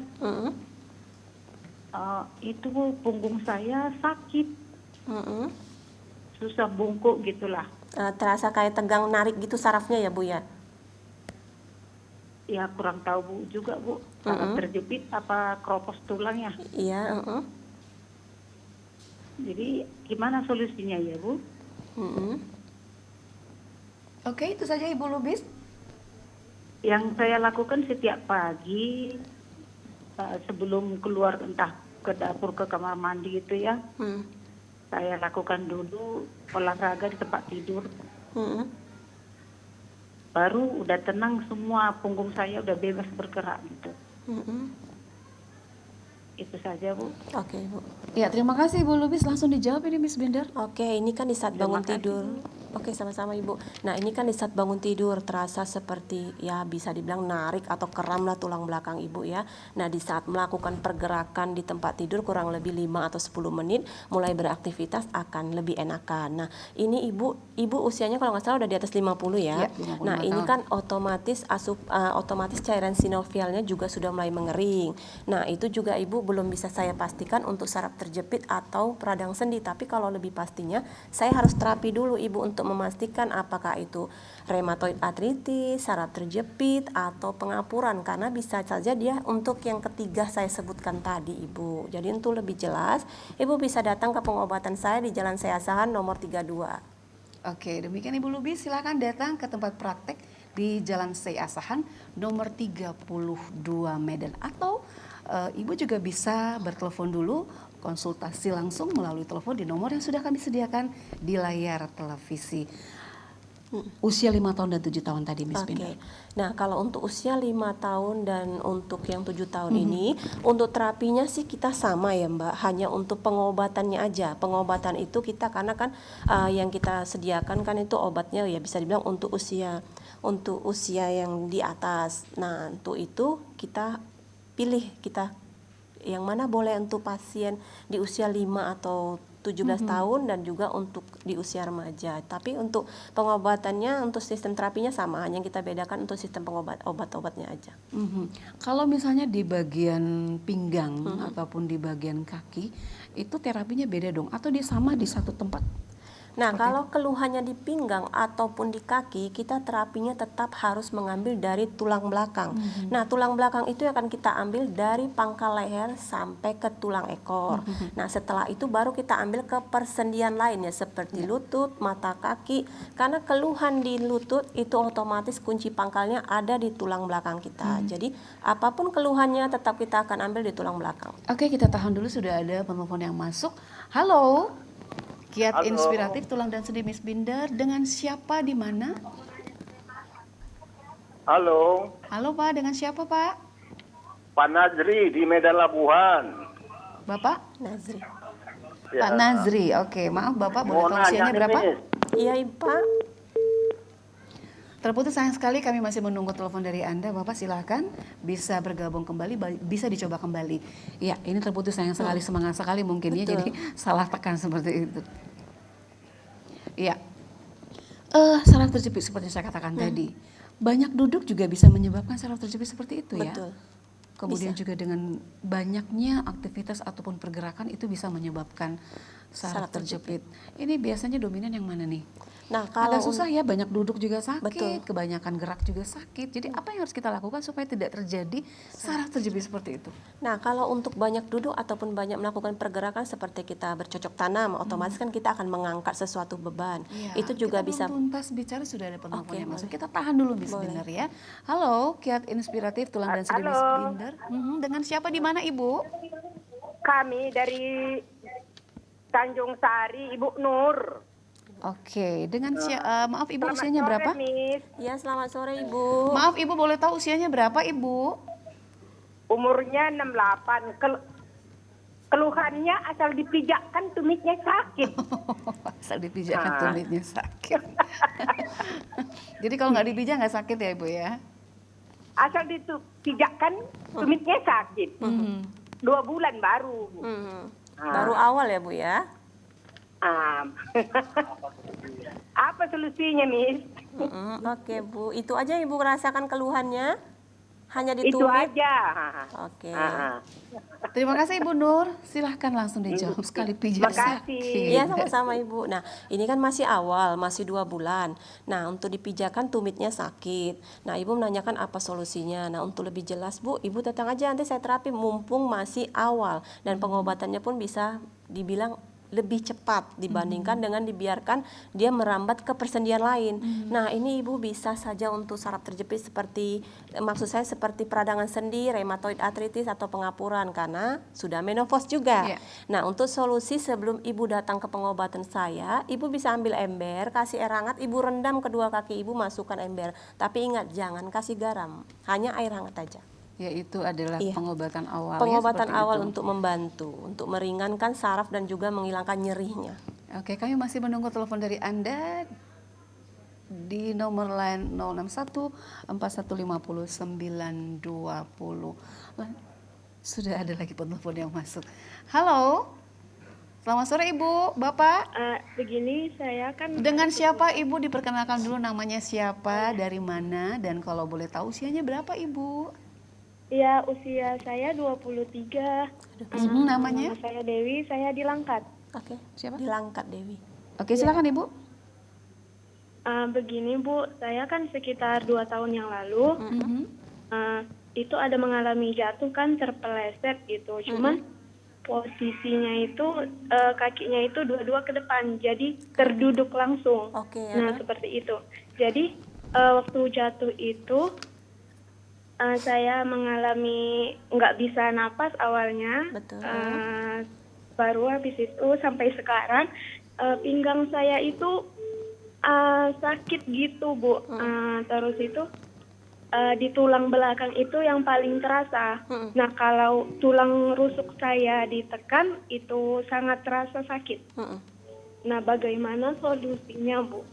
itu punggung saya sakit. Susah bungkuk gitulah. Terasa kayak tegang narik gitu sarafnya ya Bu ya? Ya kurang tahu Bu juga Bu. Terjepit apa keropos tulangnya? Iya. Jadi gimana solusinya ya Bu? Oke, itu saja Ibu Lubis. Yang saya lakukan setiap pagi sebelum keluar entah ke dapur ke kamar mandi gitu ya, saya lakukan dulu olahraga di tempat tidur. Baru udah tenang semua, punggung saya udah bebas bergerak gitu. Itu saja Bu. Oke Bu. Ya terima kasih Ibu Lubis, langsung dijawab ini Miss Binder. Oke, ini kan di saat bangun tidur. Oke, sama-sama Ibu. Nah ini kan di saat bangun tidur terasa seperti ya bisa dibilang narik atau kram lah tulang belakang Ibu ya. Nah di saat melakukan pergerakan di tempat tidur kurang lebih 5 atau 10 menit mulai beraktivitas akan lebih enakan. Nah ini Ibu usianya kalau nggak salah udah di atas 50 ya. Ya 55 nah ini tahun. kan otomatis cairan sinovialnya juga sudah mulai mengering. Nah itu juga Ibu belum bisa saya pastikan untuk saraf terjepit atau radang sendi. Tapi kalau lebih pastinya saya harus terapi dulu Ibu untuk memastikan apakah itu rheumatoid arthritis, saraf terjepit atau pengapuran, karena bisa saja dia untuk yang ketiga saya sebutkan tadi Ibu. Jadi untuk lebih jelas Ibu bisa datang ke pengobatan saya di Jalan Seasahan nomor 32. Oke, demikian Ibu Lubis, silakan datang ke tempat praktek di Jalan Seasahan nomor 32 Medan, atau Ibu juga bisa bertelepon dulu, konsultasi langsung melalui telepon di nomor yang sudah kami sediakan di layar televisi. Usia 5 tahun dan 7 tahun tadi Miss Binder. Nah kalau untuk usia 5 tahun dan untuk yang 7 tahun ini, untuk terapinya sih kita sama ya Mbak, hanya untuk pengobatannya aja. Pengobatan itu kita karena kan yang kita sediakan kan itu obatnya ya bisa dibilang untuk usia yang di atas. Nah untuk itu kita pilih yang mana boleh untuk pasien di usia 5 atau 17 tahun dan juga untuk di usia remaja. Tapi untuk pengobatannya, untuk sistem terapinya sama, hanya yang kita bedakan untuk sistem obat-obatnya aja. Kalau misalnya di bagian pinggang ataupun di bagian kaki, itu terapinya beda dong? Atau dia sama di satu tempat? Nah, kalau keluhannya di pinggang ataupun di kaki, kita terapinya tetap harus mengambil dari tulang belakang. Nah, tulang belakang itu akan kita ambil dari pangkal leher sampai ke tulang ekor. Nah, setelah itu baru kita ambil ke persendian lainnya seperti lutut, mata kaki. Karena keluhan di lutut itu otomatis kunci pangkalnya ada di tulang belakang kita. Jadi, apapun keluhannya tetap kita akan ambil di tulang belakang. Oke, kita tahan dulu, sudah ada penelpon yang masuk. Halo. Kiat Inspiratif Tulang dan Sendi Miss Binder, dengan siapa di mana? Halo. Halo Pak, dengan siapa Pak? Pak Nazri di Medan Labuhan. Bapak? Nazri. Ya. Pak Nazri, oke. Maaf Bapak, boleh tahu usianya berapa? Iya Pak. Terputus, sayang sekali, kami masih menunggu telepon dari Anda. Bapak silahkan bisa bergabung kembali, bisa dicoba kembali. Ya, ini terputus sayang sekali, semangat sekali mungkin ya, jadi salah tekan seperti itu. Ya, saraf terjepit seperti saya katakan tadi. Banyak duduk juga bisa menyebabkan saraf terjepit seperti itu ya. Betul. Kemudian juga dengan banyaknya aktivitas ataupun pergerakan itu bisa menyebabkan saraf terjepit. Ini biasanya dominan yang mana nih? Nah, kalau agak susah ya, banyak duduk juga sakit, betul, kebanyakan gerak juga sakit. Jadi apa yang harus kita lakukan supaya tidak terjadi saraf terjepit seperti itu? Nah, kalau untuk banyak duduk ataupun banyak melakukan pergerakan seperti kita bercocok tanam, otomatis kan kita akan mengangkat sesuatu beban. Ya, itu juga kita bisa. Belum tuntas bicara sudah ada penelpon yang masuk. Kita tahan dulu Miss Binder ya. Halo, Kiat Inspiratif Tulang dan Sendi Miss Binder. Dengan siapa di mana Ibu? Kami dari Tanjung Sari, Ibu Nur. Oke, dengan maaf Ibu, Selamat usianya sore, berapa? Miss. Ya, selamat sore Ibu. Maaf Ibu, boleh tahu usianya berapa Ibu? Umurnya 68. Keluhannya asal dipijakkan tumitnya sakit. Asal dipijakkan tumitnya sakit. Jadi kalau nggak dipijak nggak sakit ya Ibu ya? Asal dipijakkan tumitnya sakit. 2 bulan baru. Baru awal ya Bu ya? Apa solusinya, Miss? Oke Bu, itu aja Ibu rasakan keluhannya? Hanya di Itu tumit? aja. Oke. Terima kasih Ibu Nur, silahkan langsung dijawab sekali pijak sakit. Iya, sama-sama Ibu. Nah, ini kan masih awal, masih 2 bulan. Nah, untuk dipijakan tumitnya sakit. Nah, Ibu menanyakan apa solusinya. Nah, untuk lebih jelas Bu, Ibu datang aja nanti saya terapi mumpung masih awal. Dan pengobatannya pun bisa dibilang lebih cepat dibandingkan dengan dibiarkan dia merambat ke persendian lain. Nah, ini Ibu bisa saja untuk saraf terjepit seperti, maksud saya seperti peradangan sendi, rheumatoid arthritis atau pengapuran karena sudah menopause juga. Nah, untuk solusi sebelum Ibu datang ke pengobatan saya, Ibu bisa ambil ember, kasih air hangat, Ibu rendam kedua kaki Ibu, masukkan ember. Tapi ingat, jangan kasih garam, hanya air hangat aja. Yaitu adalah pengobatan awal. Pengobatan ya, awal itu. untuk membantu, untuk meringankan saraf dan juga menghilangkan nyerinya. Oke, kami masih menunggu telepon dari Anda di nomor line 061 4150 920. Sudah ada lagi penelpon yang masuk. Halo, selamat sore Ibu, Bapak. Begini, saya kan... Dengan siapa Ibu, diperkenalkan dulu namanya siapa, dari mana, dan kalau boleh tahu usianya berapa Ibu? Ya, usia saya 23. Namanya? Nama saya Dewi, saya di Langkat. Oke, siapa? Di Langkat Dewi. Oke, silakan Ibu. Begini Bu, saya kan sekitar 2 tahun yang lalu, itu ada mengalami jatuh kan, terpeleset gitu. Cuman posisinya itu kakinya itu dua-dua ke depan, jadi terduduk langsung. Nah, seperti itu. Jadi waktu jatuh itu saya mengalami nggak bisa napas awalnya. Baru habis itu sampai sekarang pinggang saya itu sakit gitu Bu. Terus itu di tulang belakang itu yang paling terasa. Nah, kalau tulang rusuk saya ditekan itu sangat terasa sakit. Nah, bagaimana solusinya Bu?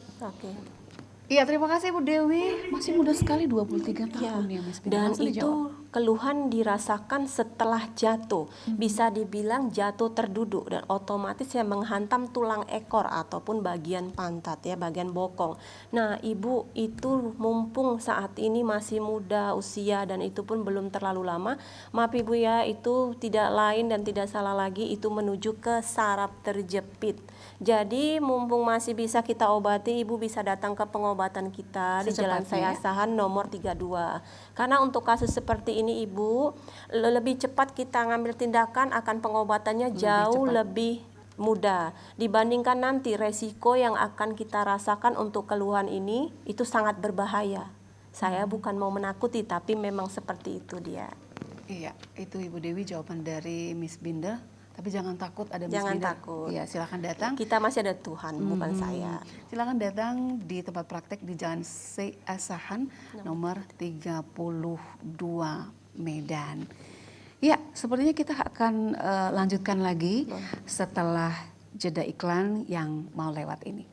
Iya, terima kasih Bu Dewi. Masih muda sekali, 23 tahun ya Miss Binder. Dan Langsung itu dijawab. keluhan dirasakan setelah jatuh. Bisa dibilang jatuh terduduk dan otomatis yang menghantam tulang ekor ataupun bagian pantat ya, bagian bokong. Nah, Ibu itu mumpung saat ini masih muda usia dan itu pun belum terlalu lama. Maaf Ibu ya, itu tidak lain dan tidak salah lagi, itu menuju ke saraf terjepit. Jadi mumpung masih bisa kita obati, Ibu bisa datang ke pengobatan kita di Jalan Saya Asahan nomor 32. Karena untuk kasus seperti ini Ibu, lebih cepat kita ngambil tindakan, akan pengobatannya jauh lebih mudah dibandingkan nanti resiko yang akan kita rasakan untuk keluhan ini itu sangat berbahaya. Saya bukan mau menakuti, tapi memang seperti itu dia. Iya, itu Ibu Dewi jawaban dari Miss Binder. Tapi jangan takut, ada Miss Jangan Binder. takut. Iya, silakan datang. Kita masih ada Tuhan, bukan saya. Silakan datang di tempat praktek di Jalan Saya Asahan nomor 32 Medan. Ya, sepertinya kita akan lanjutkan lagi setelah jeda iklan yang mau lewat ini.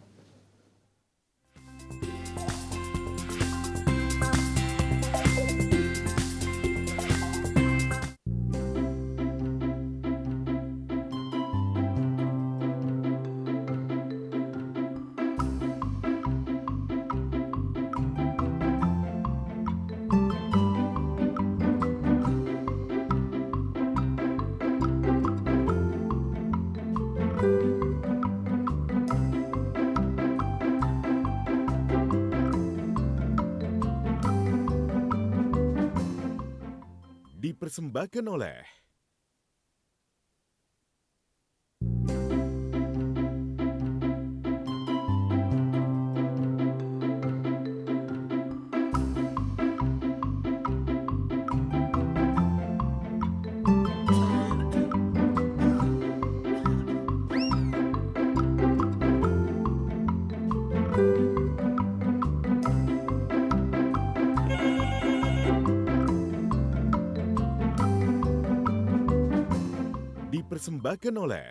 Dipersembahkan oleh dipersembahkan oleh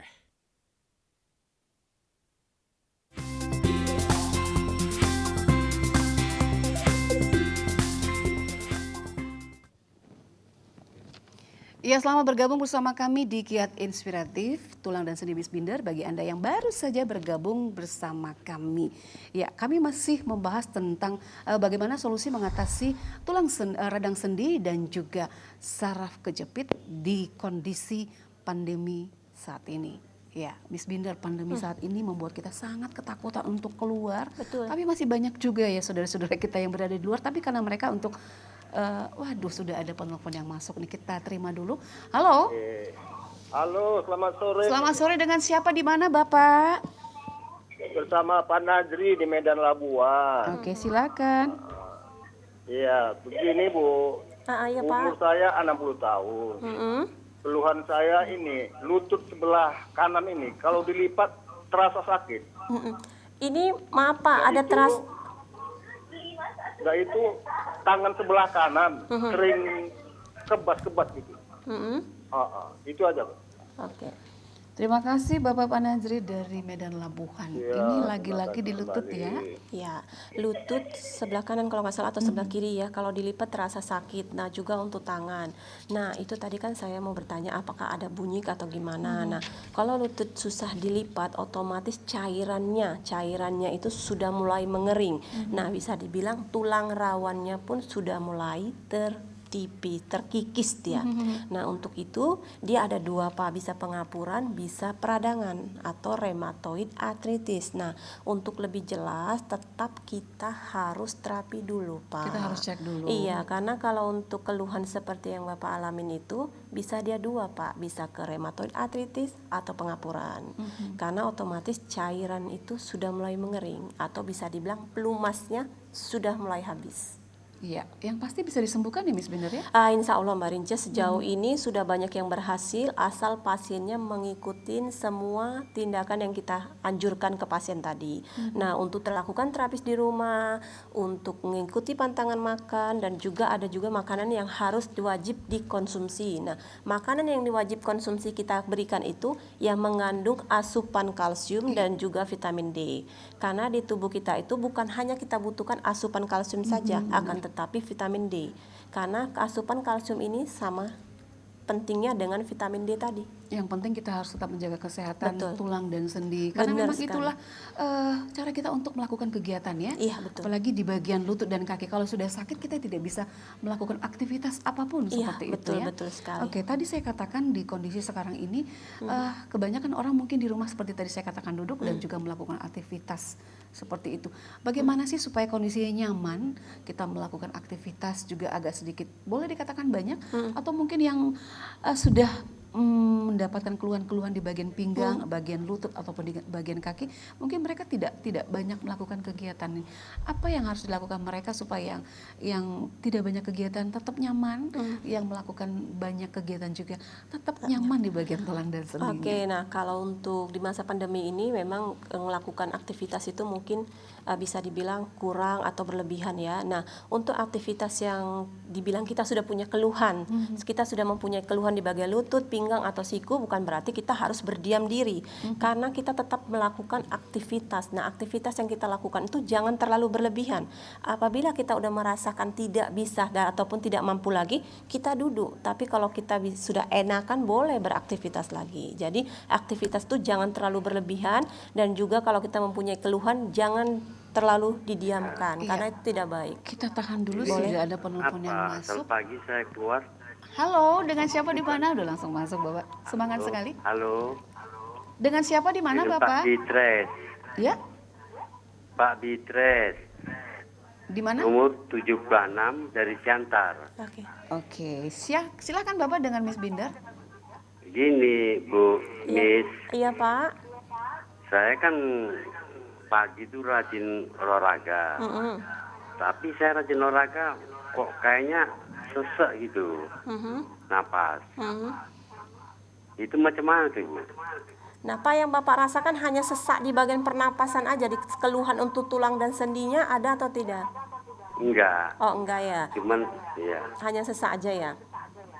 Ya, selamat bergabung bersama kami di Kiat Inspiratif, Tulang dan Sendi Miss Binder. Bagi Anda yang baru saja bergabung bersama kami. Ya, kami masih membahas tentang bagaimana solusi mengatasi radang sendi dan juga saraf kejepit di kondisi pandemi saat ini. Ya, Miss Binder, pandemi saat ini membuat kita sangat ketakutan untuk keluar. Betul. Tapi masih banyak juga ya saudara-saudara kita yang berada di luar. Tapi karena mereka untuk waduh, sudah ada penelpon yang masuk nih, kita terima dulu. Halo. Halo, selamat sore. Selamat sore, dengan siapa di mana Bapak? Bersama Pak Najri di Medan Labuan. Oke, silakan. Iya, begini Bu. Iya, Umur Pak. saya 60 tahun. Keluhan saya ini, lutut sebelah kanan ini, kalau dilipat terasa sakit. Ini maaf Pak, ada terasa. Nah itu tangan sebelah kanan sering kebas-kebas gitu. Itu aja, Pak. Oke. Terima kasih Bapak Pak Najri dari Medan Labuhan. Ya, Ini lagi-lagi di lutut ya. Ya, lutut sebelah kanan kalau nggak salah atau sebelah kiri ya. Kalau dilipat terasa sakit. Nah, juga untuk tangan. Nah, itu tadi kan saya mau bertanya apakah ada bunyi atau gimana. Nah, kalau lutut susah dilipat, otomatis cairannya itu sudah mulai mengering. Nah, bisa dibilang tulang rawannya pun sudah mulai terkikis dia. Nah, untuk itu dia ada dua Pak, bisa pengapuran, bisa peradangan atau rheumatoid arthritis. Nah, untuk lebih jelas tetap kita harus terapi dulu Pak. Kita harus cek dulu. Iya, karena kalau untuk keluhan seperti yang Bapak alamin itu bisa dia dua Pak, bisa ke rheumatoid arthritis atau pengapuran. Karena otomatis cairan itu sudah mulai mengering atau bisa dibilang pelumasnya sudah mulai habis. Iya, yang pasti bisa disembuhkan ya Miss Binder ya? Insya Allah Mbak Rince, sejauh ini sudah banyak yang berhasil asal pasiennya mengikuti semua tindakan yang kita anjurkan ke pasien tadi. Nah, untuk terlakukan terapis di rumah, untuk mengikuti pantangan makan, dan juga ada juga makanan yang harus wajib dikonsumsi. Nah, makanan yang diwajib konsumsi kita berikan itu yang mengandung asupan kalsium dan juga vitamin D. Karena di tubuh kita itu bukan hanya kita butuhkan asupan kalsium saja, akan tetapi vitamin D, karena asupan kalsium ini sama pentingnya dengan vitamin D tadi. Yang penting kita harus tetap menjaga kesehatan tulang dan sendi. Benar Karena memang sekali. itulah cara kita untuk melakukan kegiatan ya. Iya, betul. Apalagi di bagian lutut dan kaki. Kalau sudah sakit kita tidak bisa melakukan aktivitas apapun seperti itu ya. Betul sekali. Oke, tadi saya katakan di kondisi sekarang ini kebanyakan orang mungkin di rumah seperti tadi saya katakan duduk dan juga melakukan aktivitas seperti itu. Bagaimana sih supaya kondisinya nyaman kita melakukan aktivitas juga agak sedikit boleh dikatakan banyak atau mungkin yang sudah mendapatkan keluhan-keluhan di bagian pinggang, bagian lutut ataupun di bagian kaki, mungkin mereka tidak banyak melakukan kegiatan. Apa yang harus dilakukan mereka supaya yang tidak banyak kegiatan tetap nyaman, yang melakukan banyak kegiatan juga tetap nyaman di bagian tulang dan sendinya. Oke, nah kalau untuk di masa pandemi ini memang melakukan aktivitas itu mungkin bisa dibilang kurang atau berlebihan ya. Nah, untuk aktivitas yang dibilang kita sudah punya keluhan, kita sudah mempunyai keluhan di bagian lutut, pinggang atau siku, bukan berarti kita harus berdiam diri, karena kita tetap melakukan aktivitas. Nah, aktivitas yang kita lakukan itu jangan terlalu berlebihan. Apabila kita udah merasakan tidak bisa ataupun tidak mampu lagi, kita duduk. Tapi kalau kita sudah enakan, boleh beraktivitas lagi. Jadi aktivitas itu jangan terlalu berlebihan, dan juga kalau kita mempunyai keluhan jangan terlalu didiamkan, karena itu tidak baik. Kita tahan dulu, Boleh. sudah ada penelpon yang masuk. Selamat pagi, saya keluar. Halo, dengan siapa di mana? Udah langsung masuk Bapak. Semangat sekali. Halo. Dengan siapa di mana Itu Bapak? Pak Bitres. Ya? Pak Bitres. Di mana? Nomor 76 dari Siantar. Oke, silakan Bapak dengan Miss Binder. Gini Bu, Miss. Iya Pak. Saya kan pagi itu rajin olahraga. Tapi saya rajin olahraga kok kayaknya sesek gitu. Napas. Itu macam mana tuh Bu? Nah, Pak, yang Bapak rasakan hanya sesak di bagian pernapasan aja, di keluhan untuk tulang dan sendinya ada atau tidak? Enggak. Oh, enggak ya. Cuman ya. Hanya sesak aja ya.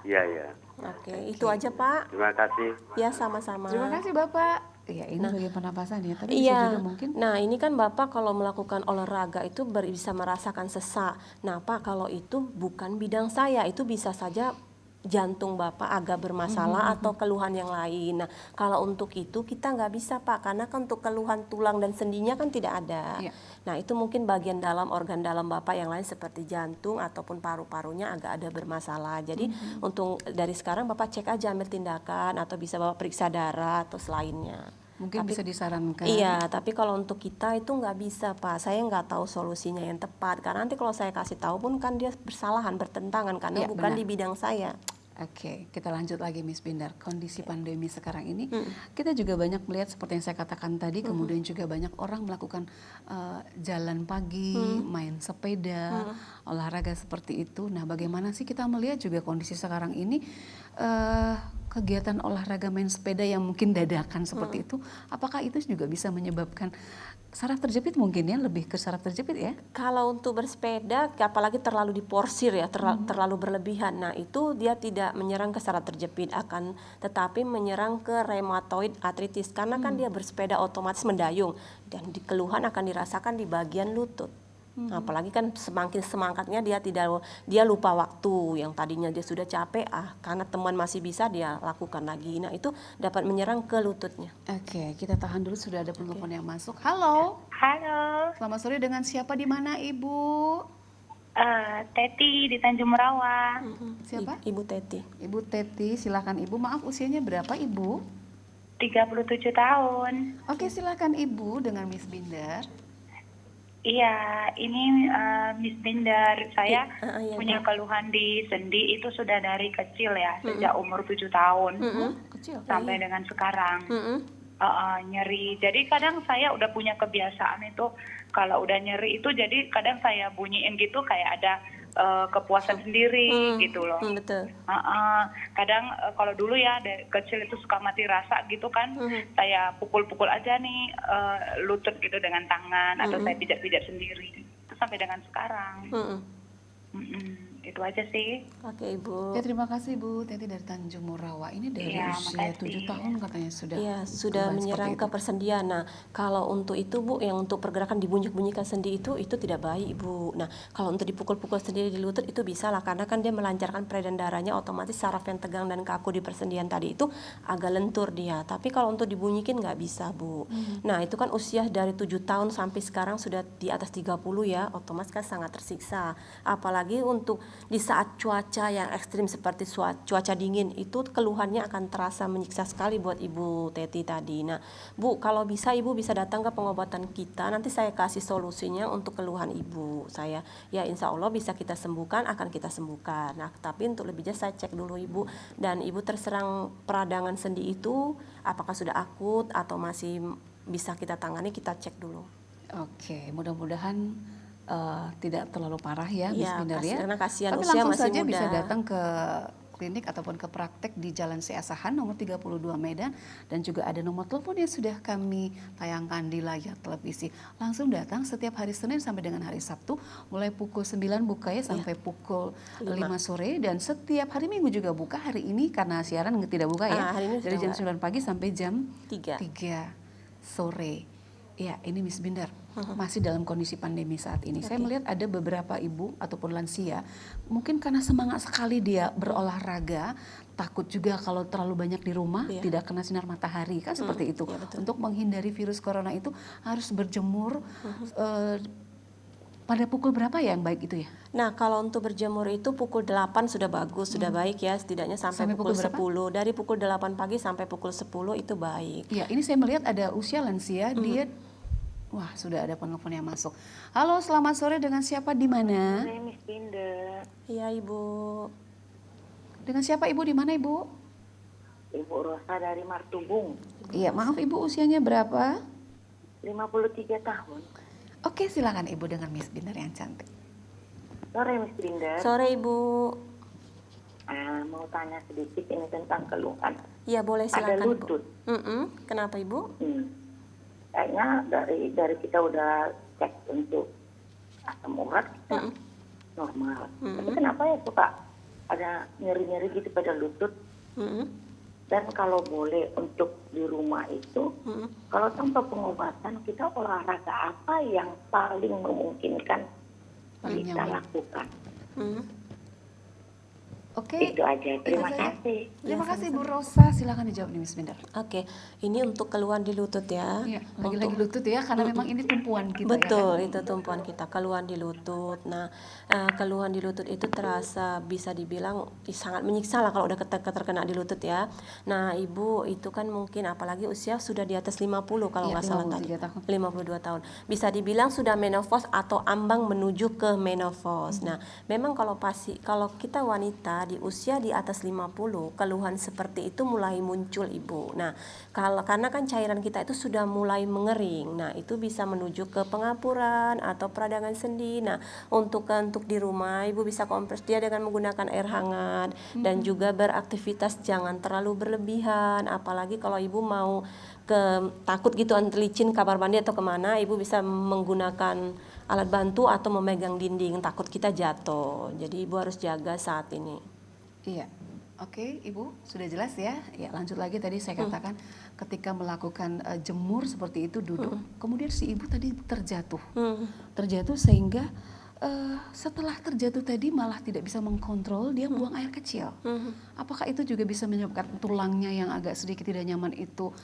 Iya, ya. Oke, itu aja Pak. Terima kasih. Ya, sama-sama. Terima kasih Bapak. Ya, ini bagian pernapasan ya, tapi Iya. bisa juga mungkin. Nah, ini kan Bapak kalau melakukan olahraga itu bisa merasakan sesak. Nah, Pak, kalau itu bukan bidang saya, itu bisa saja jantung Bapak agak bermasalah atau keluhan yang lain. Nah, kalau untuk itu kita nggak bisa Pak, karena kan untuk keluhan tulang dan sendinya kan tidak ada. Nah, itu mungkin bagian dalam organ dalam Bapak yang lain seperti jantung ataupun paru-parunya agak ada bermasalah. Jadi untuk dari sekarang Bapak cek aja, ambil tindakan atau bisa Bapak periksa darah atau selainnya. Mungkin bisa disarankan. Iya, tapi kalau untuk kita itu nggak bisa Pak. Saya nggak tahu solusinya yang tepat. Karena nanti kalau saya kasih tahu pun kan dia bersalahan, bertentangan karena Iya, bukan benar. di bidang saya. Oke, kita lanjut lagi Miss Binder. Kondisi pandemi sekarang ini, kita juga banyak melihat seperti yang saya katakan tadi, kemudian juga banyak orang melakukan jalan pagi, main sepeda, olahraga seperti itu. Nah, bagaimana sih kita melihat juga kondisi sekarang ini, kegiatan olahraga main sepeda yang mungkin dadakan seperti itu, apakah itu juga bisa menyebabkan saraf terjepit mungkin ya, lebih ke saraf terjepit ya? Kalau untuk bersepeda, apalagi terlalu diporsir ya, terlalu berlebihan. Nah, itu dia tidak menyerang ke saraf terjepit, akan tetapi menyerang ke rheumatoid arthritis. Karena kan dia bersepeda otomatis mendayung dan keluhan akan dirasakan di bagian lutut. Apalagi kan semakin semangatnya dia lupa waktu, yang tadinya dia sudah capek, karena teman masih bisa dia lakukan lagi. Nah, itu dapat menyerang ke lututnya. Oke, kita tahan dulu, sudah ada penelpon yang masuk. Halo. Halo. Selamat sore, dengan siapa, di mana Ibu? Teti di Tanjung Merawa. Siapa? Ibu Teti. Ibu Teti, silakan Ibu. Maaf, usianya berapa Ibu? 37 tahun. Oke, silakan Ibu dengan Miss Binder. Iya, ini Miss Binder, saya iya, punya keluhan di sendi itu sudah dari kecil ya, sejak umur 7 tahun Kecil. sampai dengan sekarang. Nyeri. Jadi kadang saya udah punya kebiasaan itu kalau udah nyeri itu jadi kadang saya bunyiin gitu kayak ada kepuasan sendiri gitu loh. Betul. Kadang kalau dulu ya dari kecil itu suka mati rasa gitu kan, saya pukul-pukul aja nih lutut gitu dengan tangan atau saya pijat-pijat sendiri. Itu sampai dengan sekarang. Itu aja sih. Oke Ibu. Ya, terima kasih Bu Teti dari Tanjung Merawa. Ini dari usia 7 tahun katanya sudah. Iya, sudah menyerang ke persendian. Nah, kalau untuk itu Bu, yang untuk pergerakan dibunyi-bunyikan sendi itu tidak baik Ibu. Nah, kalau untuk dipukul-pukul sendiri di lutut itu bisa lah, karena kan dia melancarkan peredaran darahnya, otomatis saraf yang tegang dan kaku di persendian tadi itu agak lentur dia. Tapi kalau untuk dibunyikin nggak bisa Bu. Nah, itu kan usia dari 7 tahun sampai sekarang sudah di atas 30 ya, otomatis kan sangat tersiksa. Apalagi untuk di saat cuaca yang ekstrim seperti cuaca dingin itu keluhannya akan terasa menyiksa sekali buat Ibu Teti tadi. Nah, Bu, kalau bisa Ibu bisa datang ke pengobatan kita, nanti saya kasih solusinya untuk keluhan Ibu saya. Ya, insya Allah bisa kita sembuhkan, akan kita sembuhkan. Nah, tapi untuk lebih jelas saya cek dulu Ibu, dan Ibu terserang peradangan sendi itu apakah sudah akut atau masih bisa kita tangani, kita cek dulu. Oke, mudah-mudahan tidak terlalu parah ya, Miss Binder ya. Karena kasihan tapi usia langsung masih saja muda. bisa datang ke klinik ataupun ke praktek di Jalan Si Asahan nomor 32 Medan, dan juga ada nomor telepon yang sudah kami tayangkan di layar televisi. Langsung datang setiap hari Senin sampai dengan hari Sabtu mulai pukul 9 buka ya sampai pukul 5 sore, dan setiap hari Minggu juga buka. Hari ini karena siaran tidak buka ya. Hari ini dari jam 9 pagi sampai jam 3 sore. Ya, ini Miss Binder masih dalam kondisi pandemi saat ini. Saya melihat ada beberapa ibu ataupun lansia, mungkin karena semangat sekali dia berolahraga, takut juga kalau terlalu banyak di rumah, tidak kena sinar matahari, kan seperti itu. Untuk menghindari virus corona itu harus berjemur. Pada pukul berapa ya yang baik itu ya? Nah, kalau untuk berjemur itu pukul 8 sudah bagus, sudah baik ya, setidaknya sampai pukul 10. Dari pukul 8 pagi sampai pukul 10 itu baik. Ya, ini saya melihat ada usia lansia, dia Wah, sudah ada penelpon yang masuk. Halo, selamat sore, dengan siapa di mana? Saya Miss Binder. Iya, Ibu. Dengan siapa Ibu, di mana Ibu? Ibu Rosa dari Martubung. Iya, maaf Ibu, usianya berapa? 53 tahun. Oke, silakan Ibu dengan Miss Binder yang cantik. Sore Miss Binder. Sore, Ibu. Mau tanya sedikit ini tentang keluhan. Iya, boleh, silakan. Ada lutut. Kenapa, Ibu? Kayaknya dari kita udah cek untuk asam urat kita normal. Tapi kenapa ya suka ada nyeri-nyeri gitu pada lutut? Dan kalau boleh untuk di rumah itu, kalau tanpa pengobatan kita olahraga apa yang paling memungkinkan kita lakukan? Oke. Itu aja. Terima kasih. Terima kasih Bu Rosa. Silakan dijawab nih Miss Binder. Oke, ini untuk keluhan di lutut ya. Iya, lagi-lagi lutut ya, karena memang ini tumpuan kita. Betul, ya kan? itu tumpuan kita, keluhan di lutut. Nah, keluhan di lutut itu terasa bisa dibilang sangat menyiksa lah kalau udah terkena di lutut ya. Nah, Ibu itu kan mungkin apalagi usia sudah di atas 50 kalau nggak salah tadi. 52 tahun. Bisa dibilang sudah menopause atau ambang menuju ke menopause. Nah, memang kalau kita wanita di usia di atas 50, keluhan seperti itu mulai muncul Ibu. Nah, karena kan cairan kita itu sudah mulai mengering. Nah, itu bisa menuju ke pengapuran atau peradangan sendi. Nah, untuk di rumah Ibu bisa kompres dia dengan menggunakan air hangat dan juga beraktivitas jangan terlalu berlebihan. Apalagi kalau Ibu mau takut gitu licin kamar mandi atau kemana, Ibu bisa menggunakan alat bantu atau memegang dinding, takut kita jatuh. Jadi Ibu harus jaga saat ini. Iya, oke Ibu, sudah jelas ya. Ya, lanjut lagi tadi saya katakan ketika melakukan jemur seperti itu duduk, kemudian si Ibu tadi terjatuh. Terjatuh sehingga setelah terjatuh tadi malah tidak bisa mengkontrol, dia buang air kecil. Apakah itu juga bisa menyebabkan tulangnya yang agak sedikit tidak nyaman itu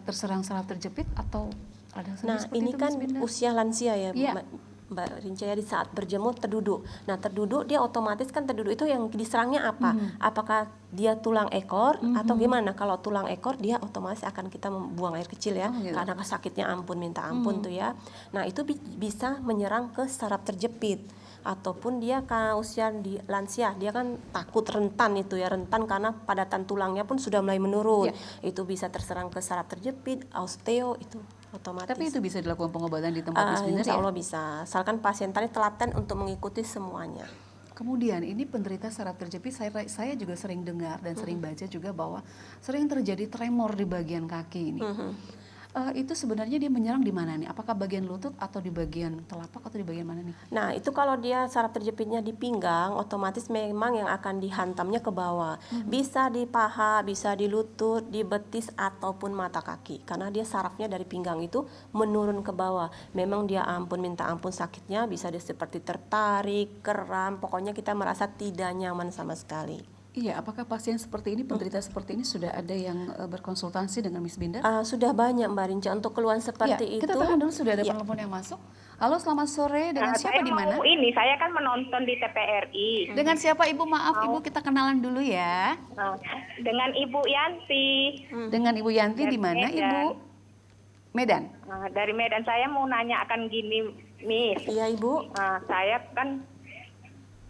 terserang saraf terjepit atau radang sendi seperti ini itu, kan Miss Binder? usia lansia ya, Iya. Mbak Rincaya, di saat berjemur terduduk. Nah, terduduk dia otomatis kan terduduk itu yang diserangnya apa? Apakah dia tulang ekor atau gimana? Kalau tulang ekor dia otomatis akan kita membuang air kecil ya, karena sakitnya ampun minta ampun tuh ya. Nah, itu bisa menyerang ke saraf terjepit. Ataupun dia karena usia di lansia, dia kan takut rentan itu ya, rentan karena padatan tulangnya pun sudah mulai menurun. Itu bisa terserang ke saraf terjepit, osteo itu otomatis. Tapi itu bisa dilakukan pengobatan di tempat Miss Binder Insya ya? Allah bisa, asalkan pasien tadi telaten untuk mengikuti semuanya. Kemudian ini penderita saraf terjepit, saya juga sering dengar dan sering baca juga bahwa sering terjadi tremor di bagian kaki ini. Itu sebenarnya dia menyerang di mana nih? Apakah bagian lutut atau di bagian telapak atau di bagian mana nih? Nah, itu kalau dia saraf terjepitnya di pinggang, otomatis memang yang akan dihantamnya ke bawah. Bisa di paha, bisa di lutut, di betis ataupun mata kaki. Karena dia sarafnya dari pinggang itu menurun ke bawah. Memang dia ampun minta ampun sakitnya, bisa dia seperti tertarik, kram, pokoknya kita merasa tidak nyaman sama sekali. Iya, apakah pasien seperti ini, penderita seperti ini sudah ada yang berkonsultasi dengan Miss Binder? Sudah banyak Mbak Rinca untuk keluhan seperti itu. Kita tahan dulu, sudah ada penelpon yang masuk. Halo, selamat sore, dengan siapa di mana? Saya kan menonton di TPRI. Dengan siapa Ibu? Maaf Ibu, kita kenalan dulu ya. Dengan Ibu Yanti. Dengan Ibu Yanti di mana Ibu? Medan. Dari Medan. Saya mau nanya akan gini, Miss. Iya Ibu. Saya kan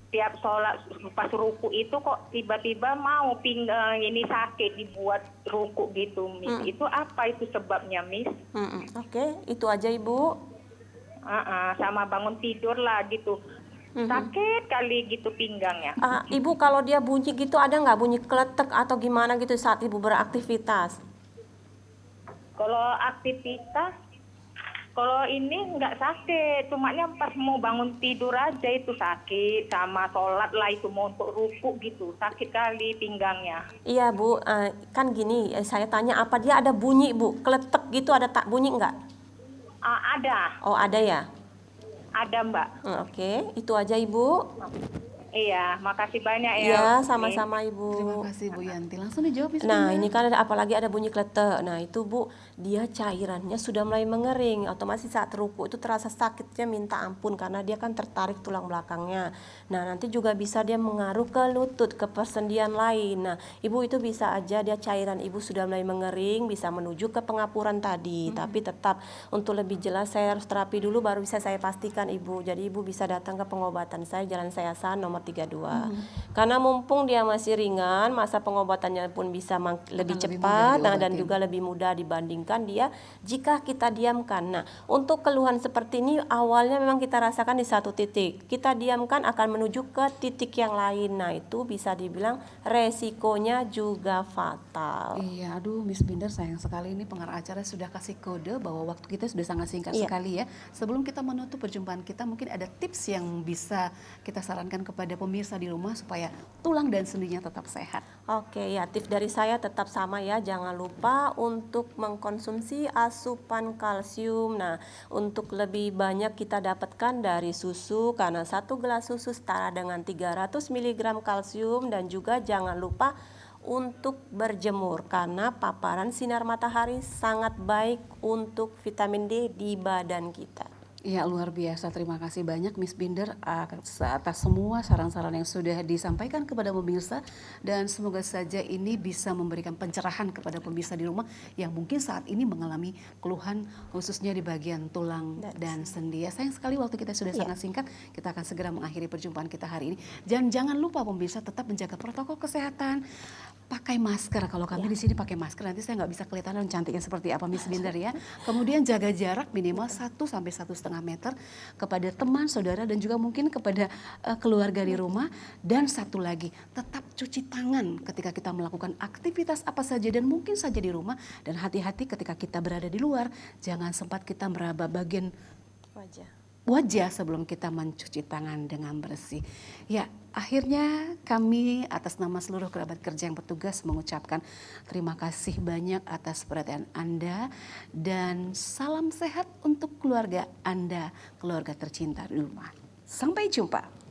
tiap sholat pas ruku itu kok tiba-tiba mau pinggang ini sakit dibuat ruku gitu, Miss. Itu apa itu sebabnya, Miss? Oke, itu aja Ibu. Sama bangun tidur lah gitu. Sakit kali gitu pinggangnya. Ibu kalau dia bunyi gitu ada nggak bunyi kletek atau gimana gitu saat Ibu beraktivitas? Kalau aktivitas, kalau ini nggak sakit, cumanya pas mau bangun tidur aja itu sakit, sama sholat lah itu mau untuk ruku gitu, sakit kali pinggangnya. Iya Bu, kan gini, saya tanya apa dia ada bunyi Bu, kletek gitu ada tak bunyi nggak? Ada. Oh ada ya? Ada Mbak. Oke, itu aja Ibu. Iya, makasih banyak ya. Iya, sama-sama Ibu. Terima kasih Bu Yanti. Langsung dijawab Miss Nah, Binder. ini kan apalagi ada bunyi kletek. Nah, itu Bu, dia cairannya sudah mulai mengering. Otomatis saat ruku itu terasa sakitnya minta ampun karena dia kan tertarik tulang belakangnya. Nah, nanti juga bisa dia mengaruh ke lutut, ke persendian lain. Nah, Ibu itu bisa aja dia cairan Ibu sudah mulai mengering, bisa menuju ke pengapuran tadi. Tapi tetap untuk lebih jelas saya harus terapi dulu baru bisa saya pastikan Ibu. Jadi Ibu bisa datang ke pengobatan saya Jalan Sayasan nomor 32. Karena mumpung dia masih ringan, masa pengobatannya pun bisa lebih cepat dan juga lebih mudah dibandingkan dia jika kita diamkan. Nah, untuk keluhan seperti ini awalnya memang kita rasakan di satu titik. Kita diamkan akan menuju ke titik yang lain. Nah, itu bisa dibilang resikonya juga fatal. Iya, aduh Miss Binder sayang sekali ini pengarah acara sudah kasih kode bahwa waktu kita sudah sangat singkat sekali ya. Sebelum kita menutup perjumpaan kita, mungkin ada tips yang bisa kita sarankan kepada pemirsa di rumah supaya tulang dan sendinya tetap sehat. Oke, ya tips dari saya tetap sama ya. Jangan lupa untuk mengkonsumsi asupan kalsium. Nah, untuk lebih banyak kita dapatkan dari susu karena 1 gelas susu setara dengan 300 mg kalsium, dan juga jangan lupa untuk berjemur karena paparan sinar matahari sangat baik untuk vitamin D di badan kita. Ya, luar biasa. Terima kasih banyak Miss Binder atas semua saran-saran yang sudah disampaikan kepada pemirsa, dan semoga saja ini bisa memberikan pencerahan kepada pemirsa di rumah yang mungkin saat ini mengalami keluhan khususnya di bagian tulang dan sendi. Ya, sayang sekali waktu kita sudah sangat singkat. Kita akan segera mengakhiri perjumpaan kita hari ini. Dan jangan lupa pemirsa tetap menjaga protokol kesehatan. Pakai masker, kalau kami di sini pakai masker, nanti saya nggak bisa kelihatan cantiknya seperti apa Miss Binder ya. Kemudian jaga jarak minimal 1 sampai 1,5 meter kepada teman, saudara, dan juga mungkin kepada keluarga di rumah. Dan satu lagi, tetap cuci tangan ketika kita melakukan aktivitas apa saja dan mungkin saja di rumah. Dan hati-hati ketika kita berada di luar, jangan sempat kita meraba bagian wajah sebelum kita mencuci tangan dengan bersih. Ya, akhirnya kami atas nama seluruh kerabat kerja yang bertugas mengucapkan terima kasih banyak atas perhatian Anda, dan salam sehat untuk keluarga Anda, keluarga tercinta di rumah. Sampai jumpa.